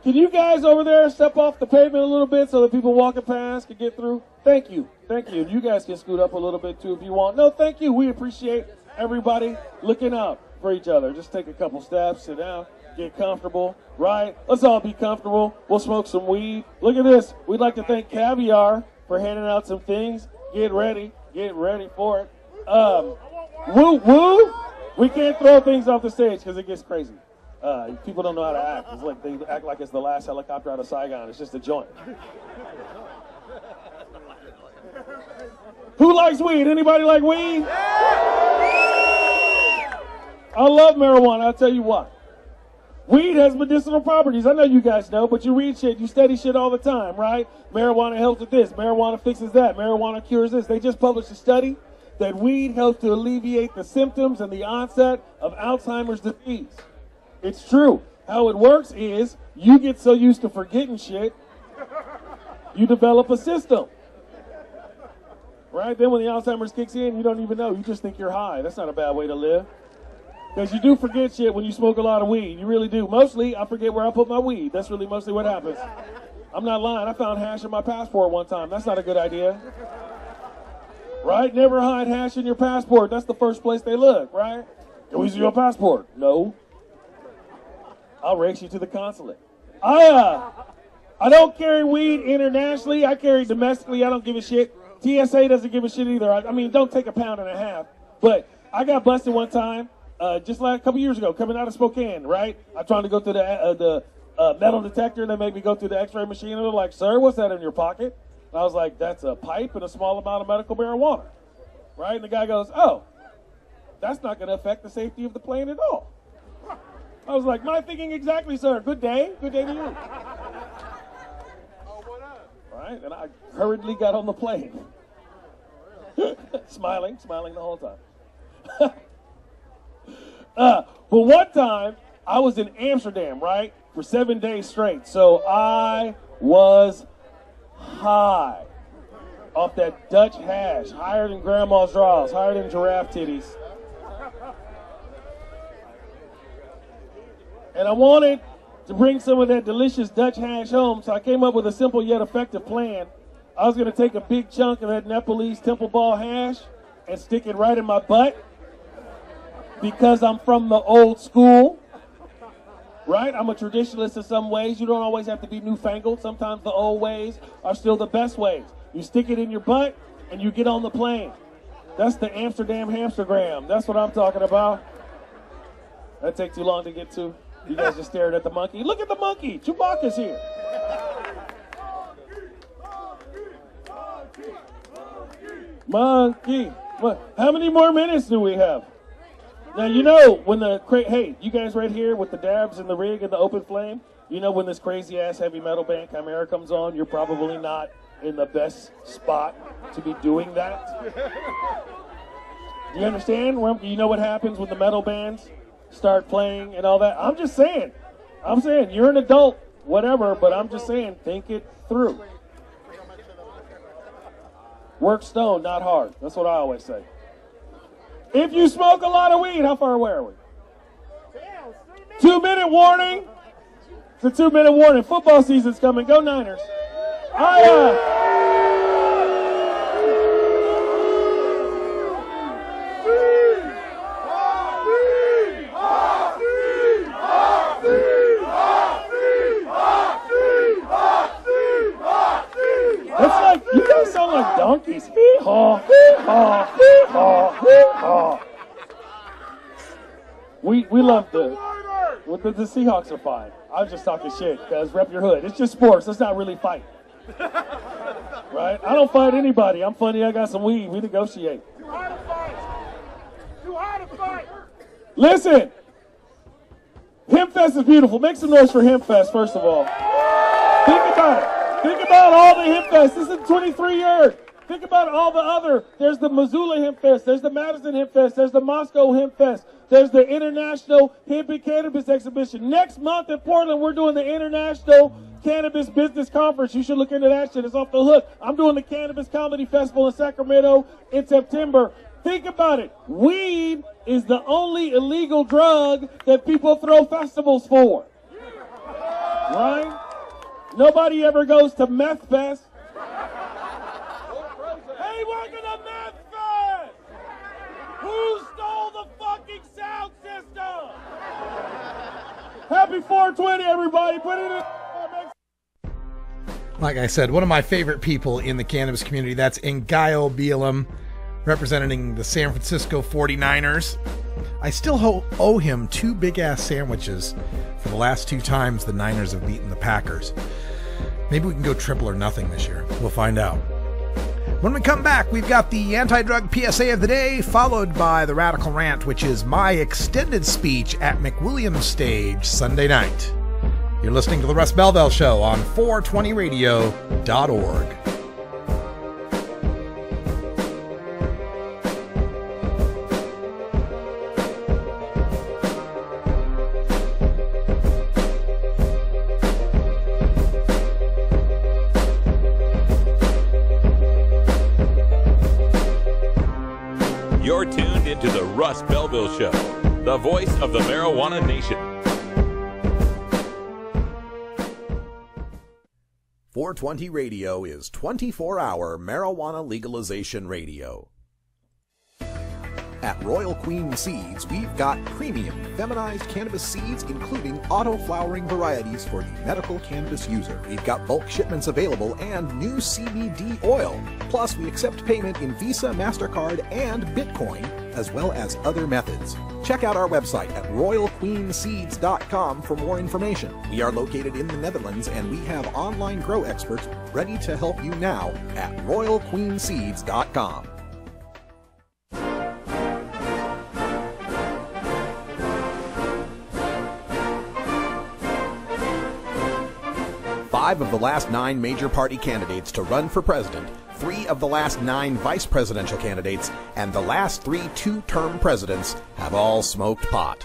[SPEAKER 16] Can you guys over there step off the pavement a little bit so that people walking past can get through? Thank you. Thank you. You guys can scoot up a little bit, too, if you want. No, thank you. We appreciate everybody looking out for each other. Just take a couple steps, sit down, get comfortable, right? Let's all be comfortable. We'll smoke some weed. Look at this. We'd like to thank Caviar for handing out some things. Get ready for it. Woo woo. We can't throw things off the stage because it gets crazy. People don't know how to act. It's like they act like it's the last helicopter out of Saigon. It's just a joint. Who likes weed? Anybody like weed? I love marijuana. I'll tell you what. Weed has medicinal properties. I know you guys know, but you read shit, you study shit all the time, right? Marijuana helps with this. Marijuana fixes that. Marijuana cures this. They just published a study that weed helps to alleviate the symptoms and the onset of Alzheimer's disease. It's true. How it works is you get so used to forgetting shit, you develop a system. Right? Then when the Alzheimer's kicks in, you don't even know. You just think you're high. That's not a bad way to live. Because you do forget shit when you smoke a lot of weed. You really do. Mostly, I forget where I put my weed. That's really mostly what happens. I'm not lying. I found hash in my passport one time. That's not a good idea. Right? Never hide hash in your passport. That's the first place they look, right? Can we see your passport? No. I'll race you to the consulate. I don't carry weed internationally. I carry domestically. I don't give a shit. TSA doesn't give a shit either. I mean, don't take 1.5 pounds. But I got busted one time. Just like a couple years ago, coming out of Spokane, right? I'm trying to go through the metal detector, and they make me go through the x-ray machine, and they're like, sir, what's that in your pocket? And I was like, that's a pipe and a small amount of medical marijuana, right? And the guy goes, oh, that's not going to affect the safety of the plane at all. I was like, my thinking exactly, sir. Good day. Good day to you. Right? And I hurriedly got on the plane. smiling the whole time. But one time, I was in Amsterdam, right, for 7 days straight. So I was high off that Dutch hash, higher than grandma's draws, higher than giraffe titties. And I wanted to bring some of that delicious Dutch hash home, so I came up with a simple yet effective plan. I was going to take a big chunk of that Nepalese temple ball hash and stick it right in my butt. Because I'm from the old school, right? I'm a traditionalist in some ways. You don't always have to be newfangled. Sometimes the old ways are still the best ways. You stick it in your butt and you get on the plane. That's the Amsterdam hamstergram. That's what I'm talking about. That takes too long to get to. You guys just stared at the monkey. Look at the monkey. Chewbacca's here. Monkey. How many more minutes do we have? Now, you know, when hey, you guys right here with the dabs and the rig and the open flame, you know when this crazy-ass heavy metal band Chimera comes on, you're probably not in the best spot to be doing that. Do you understand? You know what happens when the metal bands start playing and all that? I'm just saying. You're an adult, whatever, but I'm just saying, think it through. Work stone, not hard. That's what I always say. If you smoke a lot of weed, how far away are we? 2-minute warning. It's a 2-minute warning. Football season's coming. Go Niners. It's like, you guys sound like donkeys. Hee-haw, hee-haw, hee-haw, hee-haw. We love the Seahawks are fine. I was just talking shit, guys. Rep your hood. It's just sports. Let's not really fight. Right? I don't fight anybody. I'm funny. I got some weed. We negotiate.
[SPEAKER 11] Too hard to fight. Too hard to fight.
[SPEAKER 16] Listen. Hempfest is beautiful. Make some noise for Hempfest, first of all. Think about it. Think about all the Hempfest. This is 23 years. Think about all the other. There's the Missoula Hempfest. There's the Madison Hempfest. There's the Moscow Hempfest. There's the International Hemp and Cannabis Exhibition. Next month in Portland, we're doing the International Cannabis Business Conference. You should look into that shit. It's off the hook. I'm doing the Cannabis Comedy Festival in Sacramento in September. Think about it. Weed is the only illegal drug that people throw festivals for. Right? Nobody ever goes to Meth Fest. Hey, welcome to Meth Fest! Who stole the fucking sound system? Happy 420, everybody. Put it in.
[SPEAKER 4] Like I said, one of my favorite people in the cannabis community, that's Ngaio Bealum, representing the San Francisco 49ers. I still owe him 2 big-ass sandwiches for the last 2 times the Niners have beaten the Packers. Maybe we can go triple or nothing this year. We'll find out. When we come back, we've got the anti-drug PSA of the day, followed by the Radical Rant, which is my extended speech at McWilliams Stage Sunday night. You're listening to The Russ Belville Show on 420radio.org.
[SPEAKER 2] You're tuned into the Russ Belville Show, the voice of the marijuana nation.
[SPEAKER 5] 420 Radio is 24-hour marijuana legalization radio. At Royal Queen Seeds, we've got premium feminized cannabis seeds, including auto-flowering varieties for the medical cannabis user. We've got bulk shipments available and new CBD oil. Plus, we accept payment in Visa, MasterCard, and Bitcoin, as well as other methods. Check out our website at royalqueenseeds.com for more information. We are located in the Netherlands, and we have online grow experts ready to help you now at royalqueenseeds.com. Five of the last 9 major party candidates to run for president, 3 of the last 9 vice presidential candidates, and the last 3 two-term presidents have all smoked pot.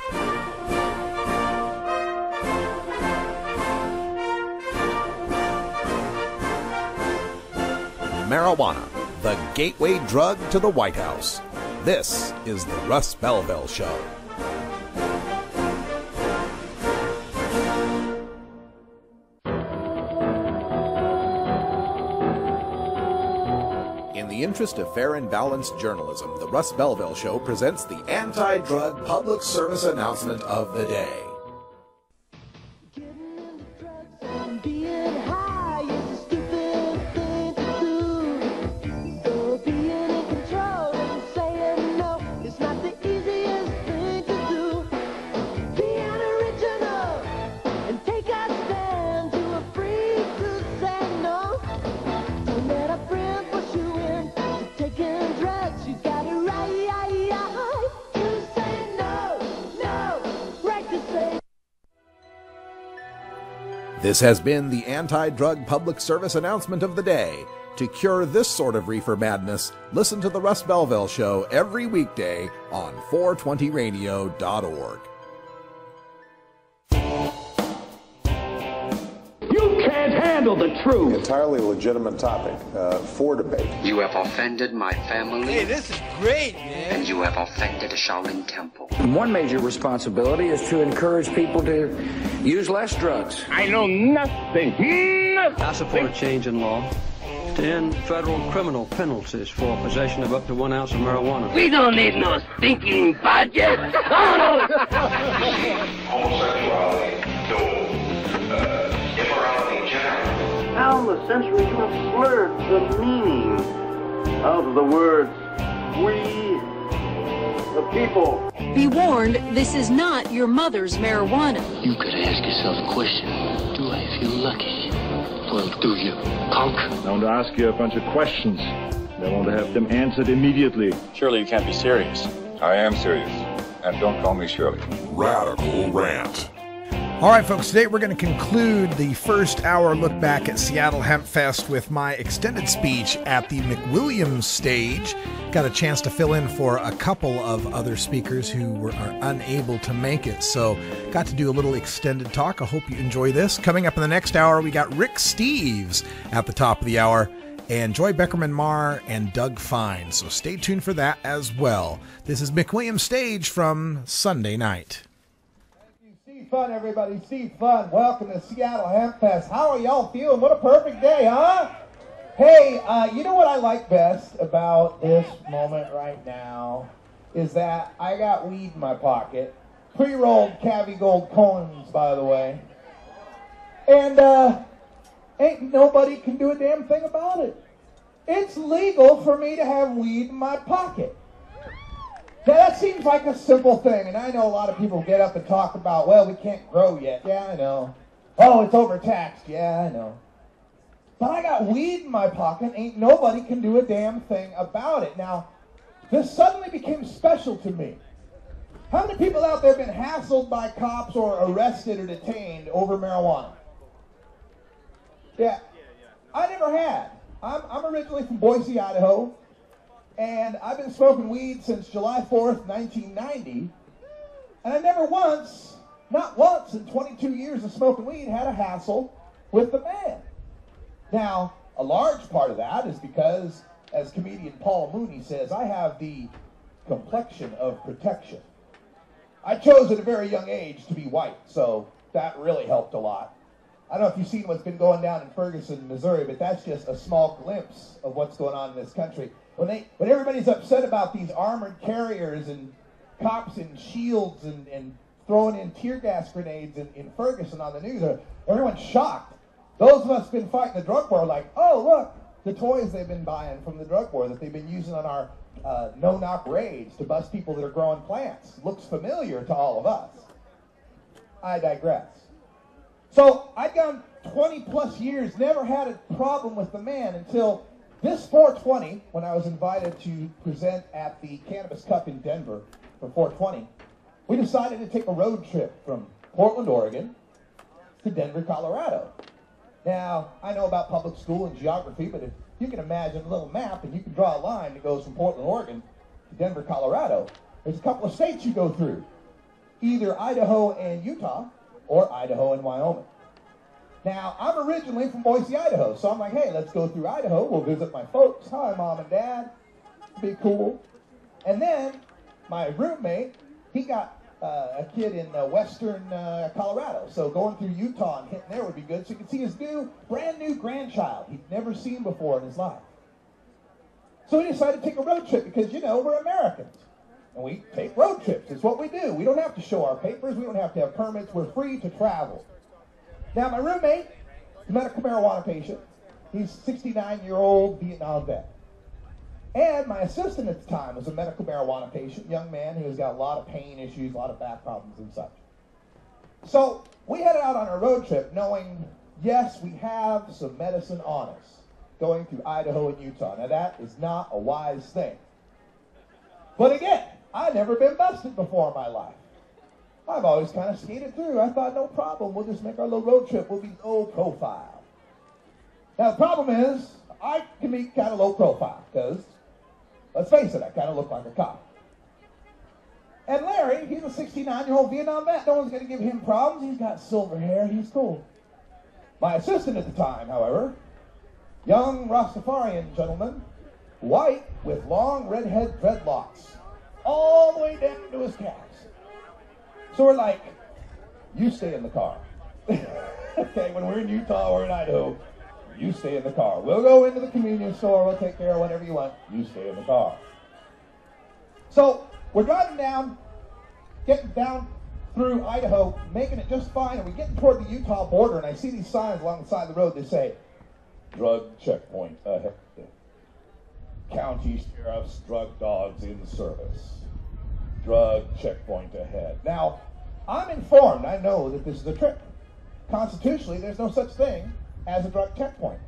[SPEAKER 5] Marijuana, the gateway drug to the White House. This is the Russ Belville Show. In the interest of fair and balanced journalism, the Russ Belville Show presents the anti-drug public service announcement of the day. This has been the anti-drug public service announcement of the day. To cure this sort of reefer madness, listen to the Russ Belville Show every weekday on 420radio.org.
[SPEAKER 16] You can't
[SPEAKER 17] handle the truth.
[SPEAKER 18] Entirely legitimate topic for debate.
[SPEAKER 19] You have offended my family.
[SPEAKER 20] Hey, this is great, man.
[SPEAKER 19] And you have offended a Shaolin temple.
[SPEAKER 17] One major responsibility is to encourage people to use less drugs.
[SPEAKER 10] I know nothing.
[SPEAKER 21] I support a change in law to end federal criminal penalties for possession of up to 1 ounce of marijuana.
[SPEAKER 10] We don't need no stinking budget.
[SPEAKER 22] Homosexuality, immorality in general.
[SPEAKER 23] How in the century you have slurred the meaning of the words we, the people.
[SPEAKER 24] Be warned, this is not your mother's marijuana.
[SPEAKER 25] You could ask yourself a question. Do I feel lucky? Well, do you, punk?
[SPEAKER 16] I want to ask you a bunch of questions. I want to have them answered immediately.
[SPEAKER 26] Surely you can't be serious.
[SPEAKER 27] I am serious. And don't call me Shirley.
[SPEAKER 5] Radical Rant. All right, folks, today we're going to conclude the first hour look back at Seattle Hempfest with my extended speech at the McWilliams stage. Got a chance to fill in for a couple of other speakers who are unable to make it, so got to do a little extended talk. I hope you enjoy this. Coming up in the next hour, we got Rick Steves at the top of the hour, and Joy Beckerman-Marr and Doug Fine, so stay tuned for that as well. This is McWilliams Stage from Sunday night.
[SPEAKER 9] See fun, everybody. See fun. Welcome to Seattle Hempfest. How are y'all feeling? What a perfect day, huh? Hey, you know what I like best about this moment right now is that I got weed in my pocket. Pre-rolled Cavi Gold cones, by the way. And ain't nobody can do a damn thing about it. It's legal for me to have weed in my pocket. Now, that seems like a simple thing, and I know a lot of people get up and talk about, well, we can't grow yet. Yeah, I know. Oh, it's overtaxed. Yeah, I know. But I got weed in my pocket, ain't nobody can do a damn thing about it. Now, this suddenly became special to me. How many people out there have been hassled by cops or arrested or detained over marijuana? Yeah, I never had. I'm originally from Boise, Idaho. And I've been smoking weed since July 4th, 1990. And I never once, not once in 22 years of smoking weed, had a hassle with the man. Now, a large part of that is because, as comedian Paul Mooney says, I have the complexion of protection. I chose at a very young age to be white, so that really helped a lot. I don't know if you've seen what's been going down in Ferguson, Missouri, but that's just a small glimpse of what's going on in this country. When everybody's upset about these armored carriers and cops in shields and throwing in tear gas grenades in Ferguson on the news, everyone's shocked. Those of us who've been fighting the drug war are like, oh, look, the toys they've been buying from the drug war that they've been using on our no-knock raids to bust people that are growing plants. Looks familiar to all of us. I digress. So I'd gone 20-plus years, never had a problem with the man until this 420, when I was invited to present at the Cannabis Cup in Denver for 420, we decided to take a road trip from Portland, Oregon to Denver, Colorado. Now, I know about public school and geography, but if you can imagine a little map and you can draw a line that goes from Portland, Oregon to Denver, Colorado, there's a couple of states you go through, either Idaho and Utah or Idaho and Wyoming. Now, I'm originally from Boise, Idaho, so I'm like, hey, let's go through Idaho. We'll visit my folks. Hi, Mom and Dad. Be cool. And then my roommate, he got a kid in western Colorado, so going through Utah and hitting there would be good, so you could see his brand new grandchild he'd never seen before in his life. So we decided to take a road trip because, you know, we're Americans. And we take road trips. It's what we do. We don't have to show our papers. We don't have to have permits. We're free to travel. Now, my roommate is a medical marijuana patient. He's a 69-year-old Vietnam vet. And my assistant at the time was a medical marijuana patient, young man who's got a lot of pain issues, a lot of back problems and such. So we headed out on our road trip knowing, yes, we have some medicine on us going through Idaho and Utah. Now, that is not a wise thing. But again, I've never been busted before in my life. I've always kind of skated through. I thought, no problem. We'll just make our little road trip. We'll be low profile. Now, the problem is, I can be kind of low profile because, let's face it, I kind of look like a cop. And Larry, he's a 69-year-old Vietnam vet. No one's going to give him problems. He's got silver hair. He's cool. My assistant at the time, however, young Rastafarian gentleman, white with long redhead dreadlocks, all the way down to his calves. So we're like, you stay in the car. Okay, when we're in Utah or in Idaho, you stay in the car. We'll go into the convenience store, we'll take care of whatever you want, you stay in the car. So we're driving down, getting down through Idaho, making it just fine, and we're getting toward the Utah border, and I see these signs along the side of the road that say, drug checkpoint ahead. County sheriff's drug dogs in service. Drug checkpoint ahead. Now, I'm informed, I know that this is a trick. Constitutionally, there's no such thing as a drug checkpoint.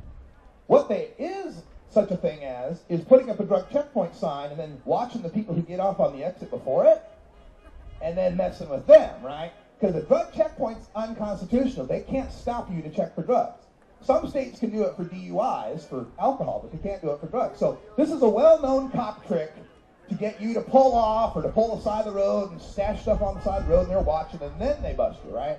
[SPEAKER 9] What there is such a thing as is putting up a drug checkpoint sign and then watching the people who get off on the exit before it and then messing with them, right? Because a drug checkpoint's unconstitutional. They can't stop you to check for drugs. Some states can do it for DUIs, for alcohol, but they can't do it for drugs. So this is a well-known cop trick to get you to pull off or to pull the side of the road and stash stuff on the side of the road, and they're watching, and then they bust you, right?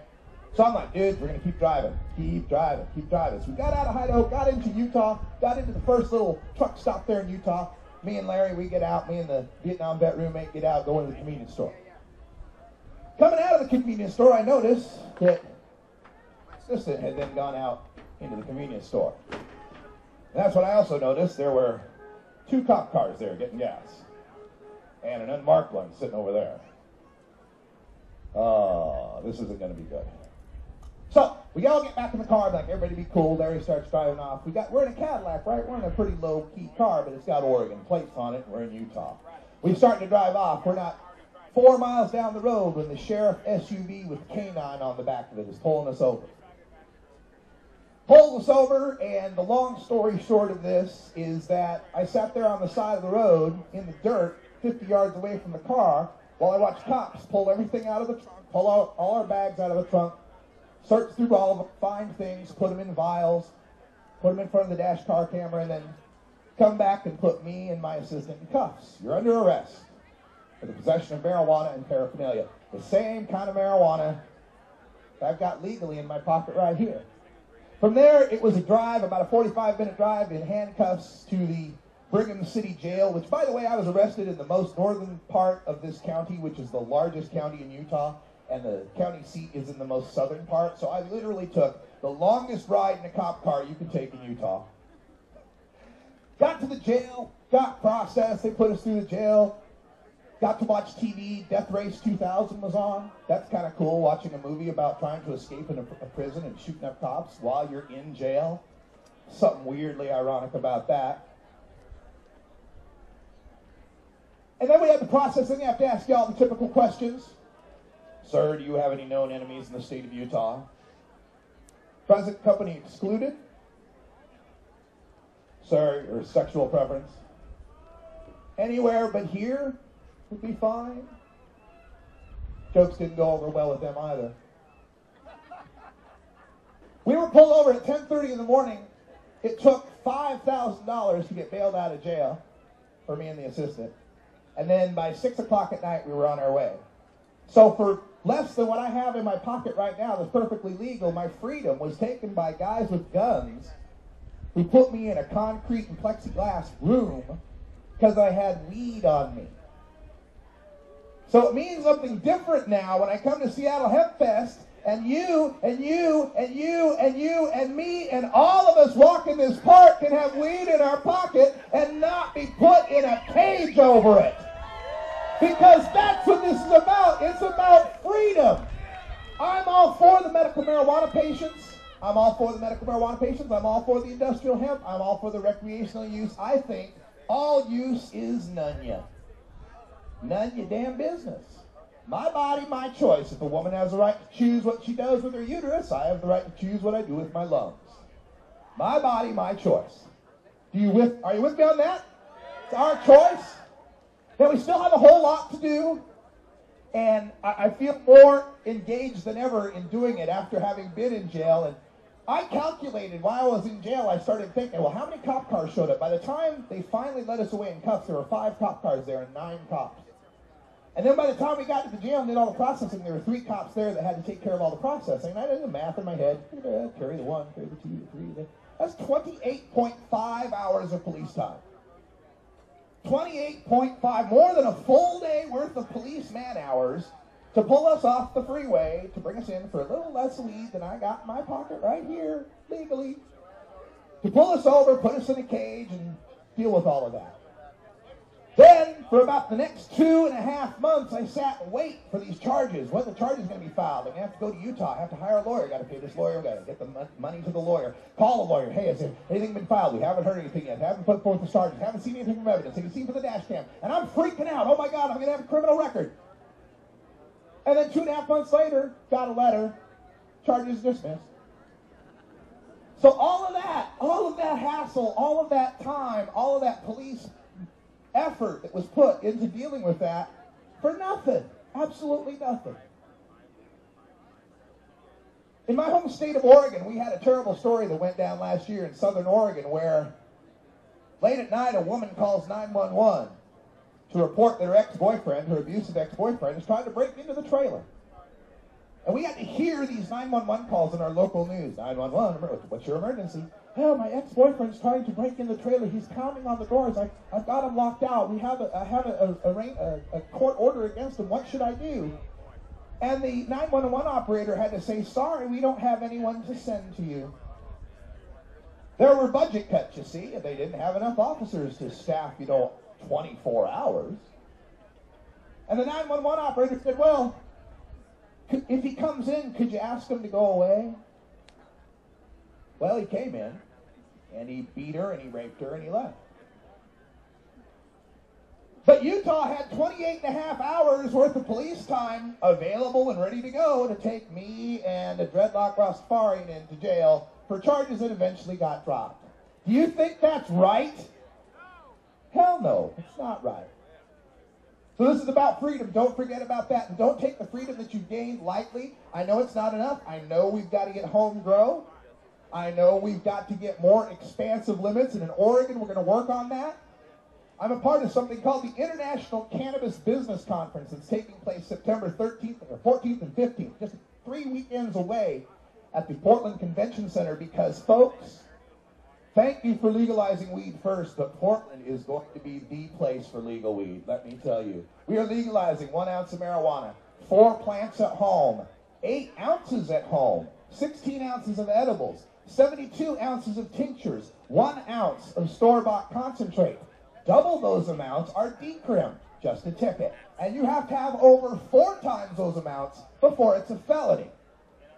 [SPEAKER 9] So I'm like, dude, we're going to keep driving, keep driving, keep driving. So we got out of Idaho, got into Utah, got into the first little truck stop there in Utah. Me and Larry, we get out. Me and the Vietnam vet roommate get out, go into the convenience store. Coming out of the convenience store, I noticed that my assistant had then gone out into the convenience store. And that's when I also noticed there were 2 cop cars there getting gas. And an unmarked one sitting over there. Oh, this isn't going to be good. So, we all get back in the car, like, everybody be cool. Larry starts driving off. We're in a Cadillac, right? We're in a pretty low-key car, but it's got Oregon plates on it, and we're in Utah. We start to drive off. We're not 4 miles down the road when the sheriff SUV with canine on the back of it is pulling us over. Pulls us over, and the long story short of this is that I sat there on the side of the road in the dirt, 50 yards away from the car, while I watched cops pull everything out of the trunk, pull out all our bags out of the trunk, search through all of them, find things, put them in vials, put them in front of the dash car camera, and then come back and put me and my assistant in cuffs. You're under arrest for the possession of marijuana and paraphernalia. The same kind of marijuana I've got legally in my pocket right here. From there, it was a drive, about a 45-minute drive in handcuffs to the Brigham City Jail, which, by the way, I was arrested in the most northern part of this county, which is the largest county in Utah, and the county seat is in the most southern part. So I literally took the longest ride in a cop car you could take in Utah. Got to the jail, got processed, they put us through the jail, got to watch TV, Death Race 2000 was on. That's kind of cool, watching a movie about trying to escape in a prison and shooting up cops while you're in jail. Something weirdly ironic about that. And then we had the processing. You have to ask y'all the typical questions. Sir, do you have any known enemies in the state of Utah? Present company excluded? Sir, your sexual preference? Anywhere but here would be fine. Jokes didn't go over well with them either. We were pulled over at 10:30 in the morning. It took $5,000 to get bailed out of jail for me and the assistant. And then by 6 o'clock at night, we were on our way. So for less than what I have in my pocket right now that's perfectly legal, my freedom was taken by guys with guns who put me in a concrete and plexiglass room because I had weed on me. So it means something different now when I come to Seattle Hempfest and you and you and you and you and me and all of us walk in this park can have weed in our pocket and not be put in a cage over it. Because that's what this is about. It's about freedom. I'm all for the medical marijuana patients. I'm all for the medical marijuana patients. I'm all for the industrial hemp. I'm all for the recreational use. I think all use is none ya. None your damn business. My body, my choice. If a woman has the right to choose what she does with her uterus, I have the right to choose what I do with my lungs. My body, my choice. Are you with me on that? It's our choice. Now, we still have a whole lot to do, and I feel more engaged than ever in doing it after having been in jail. And I calculated while I was in jail, I started thinking, well, how many cop cars showed up? By the time they finally let us away in cuffs, there were 5 cop cars there and 9 cops. And then by the time we got to the jail and did all the processing, there were 3 cops there that had to take care of all the processing. And I did the math in my head. Carry the 1, carry the 2, the 3. That's 28.5 hours of police time. 28.5, more than a full day worth of police man hours to pull us off the freeway to bring us in for a little less weed than I got in my pocket right here, legally. To pull us over, put us in a cage, and deal with all of that. Then, for about the next 2.5 months, I sat and wait for these charges. When the charge is going to be filed? I'm going to have to go to Utah. I have to hire a lawyer. Got to pay this lawyer. Got to get the money to the lawyer. Call the lawyer. Hey, has anything been filed? We haven't heard anything yet. Haven't put forth the charges. Haven't seen anything from evidence. Have you seen for the dash cam? And I'm freaking out. Oh my God, I'm going to have a criminal record. And then 2.5 months later, got a letter. Charges dismissed. So all of that hassle, all of that time, all of that police effort that was put into dealing with that for nothing. Absolutely nothing. In my home state of Oregon, we had a terrible story that went down last year in southern Oregon where late at night a woman calls 911 to report that her ex-boyfriend, her abusive ex-boyfriend, is trying to break into the trailer. And we got to hear these 911 calls in our local news. 911, what's your emergency? Oh, my ex-boyfriend's trying to break in the trailer. He's pounding on the doors. I've got him locked out. I have a court order against him. What should I do? And the 911 operator had to say, sorry, we don't have anyone to send to you. There were budget cuts, you see, and they didn't have enough officers to staff, 24 hours. And the 911 operator said, well, if he comes in, could you ask him to go away? Well, he came in, and he beat her, and he raped her, and he left. But Utah had 28.5 hours worth of police time available and ready to go to take me and a dreadlock Rastafarian into jail for charges that eventually got dropped. Do you think that's right? Hell no, it's not right. So this is about freedom. Don't forget about that. And don't take the freedom that you've gained lightly. I know it's not enough. I know we've got to get home grow. I know we've got to get more expansive limits. And in Oregon, we're going to work on that. I'm a part of something called the International Cannabis Business Conference. It's taking place September 13th, or 14th and 15th, just 3 weekends away at the Portland Convention Center because, folks, thank you for legalizing weed first, but Portland is going to be the place for legal weed, let me tell you. We are legalizing 1 ounce of marijuana, 4 plants at home, 8 ounces at home, 16 ounces of edibles, 72 ounces of tinctures, 1 ounce of store-bought concentrate. Double those amounts are decrim, just a ticket. And you have to have over 4 times those amounts before it's a felony.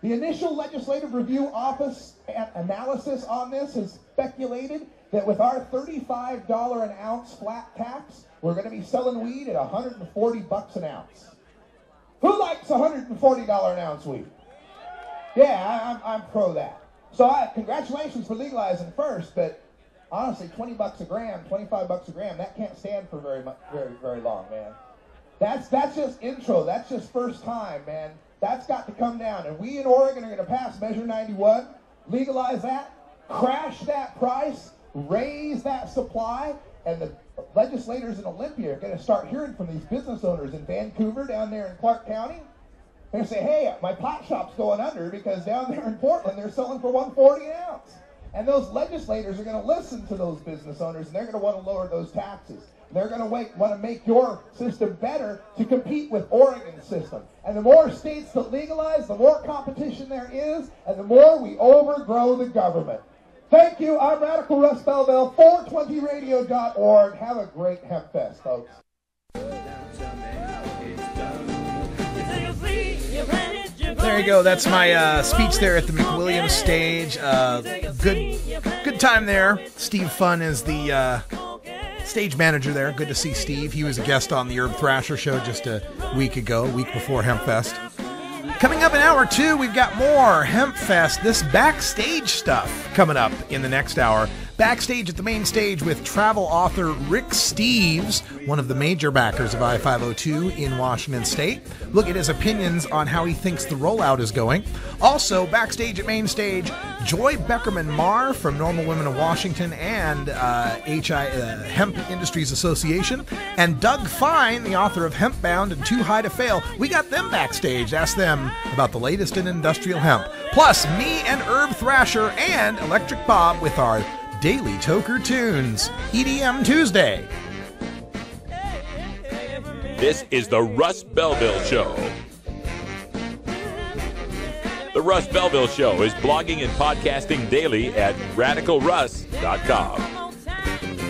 [SPEAKER 9] The initial Legislative Review Office analysis on this has speculated that with our $35 an ounce flat tax, we're going to be selling weed at $140 an ounce. Who likes $140 an ounce weed? Yeah, I'm pro that. So congratulations for legalizing first, but honestly, $20 a gram, $25 a gram, that can't stand for very long, man. That's just intro. That's just first time, man. That's got to come down. And we in Oregon are going to pass Measure 91, legalize that, crash that price, raise that supply, and the legislators in Olympia are going to start hearing from these business owners in Vancouver, down there in Clark County. They're going to say, hey, my pot shop's going under because down there in Portland they're selling for $140 an ounce. And those legislators are going to listen to those business owners, and they're going to want to lower those taxes. They're going to want to make your system better to compete with Oregon's system. And the more states that legalize, the more competition there is, and the more we overgrow the government. Thank you. I'm Radical Russ Belville, 420radio.org. Have a great Hempfest, folks.
[SPEAKER 4] There you go. That's my speech there at the McWilliams stage. Good time there. Steve Funn is the stage manager there. Good to see Steve. He was a guest on the Herb Thrasher show just a week before Hempfest. Coming up in hour 2, we've got more Hempfest, this backstage stuff coming up in the next hour. Backstage at the main stage with travel author Rick Steves, one of the major backers of I-502 in Washington State. Look at his opinions on how he thinks the rollout is going. Also, backstage at main stage, Joy Beckerman-Marr from Normal Women of Washington and Hemp Industries Association, and Doug Fine, the author of Hempbound and Too High to Fail. We got them backstage. Ask them about the latest in industrial hemp. Plus, me and Herb Thrasher and Electric Bob with our Daily Toker Tunes, EDM Tuesday.
[SPEAKER 2] This is the Russ Belville Show. The Russ Belville Show is blogging and podcasting daily at RadicalRuss.com.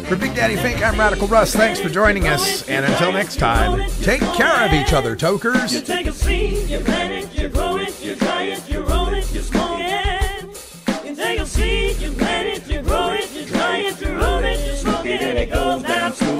[SPEAKER 4] For Big Daddy Fink, I'm Radical Russ. Thanks for joining us, and until next time, take care of each other, tokers.
[SPEAKER 1] You take a seed, you plant it, you grow it, you dry it, you roll it, you smoke it. You take a seed, you plant it, you grow it, you dry it, you roll it, you smoke it, and it goes down smooth.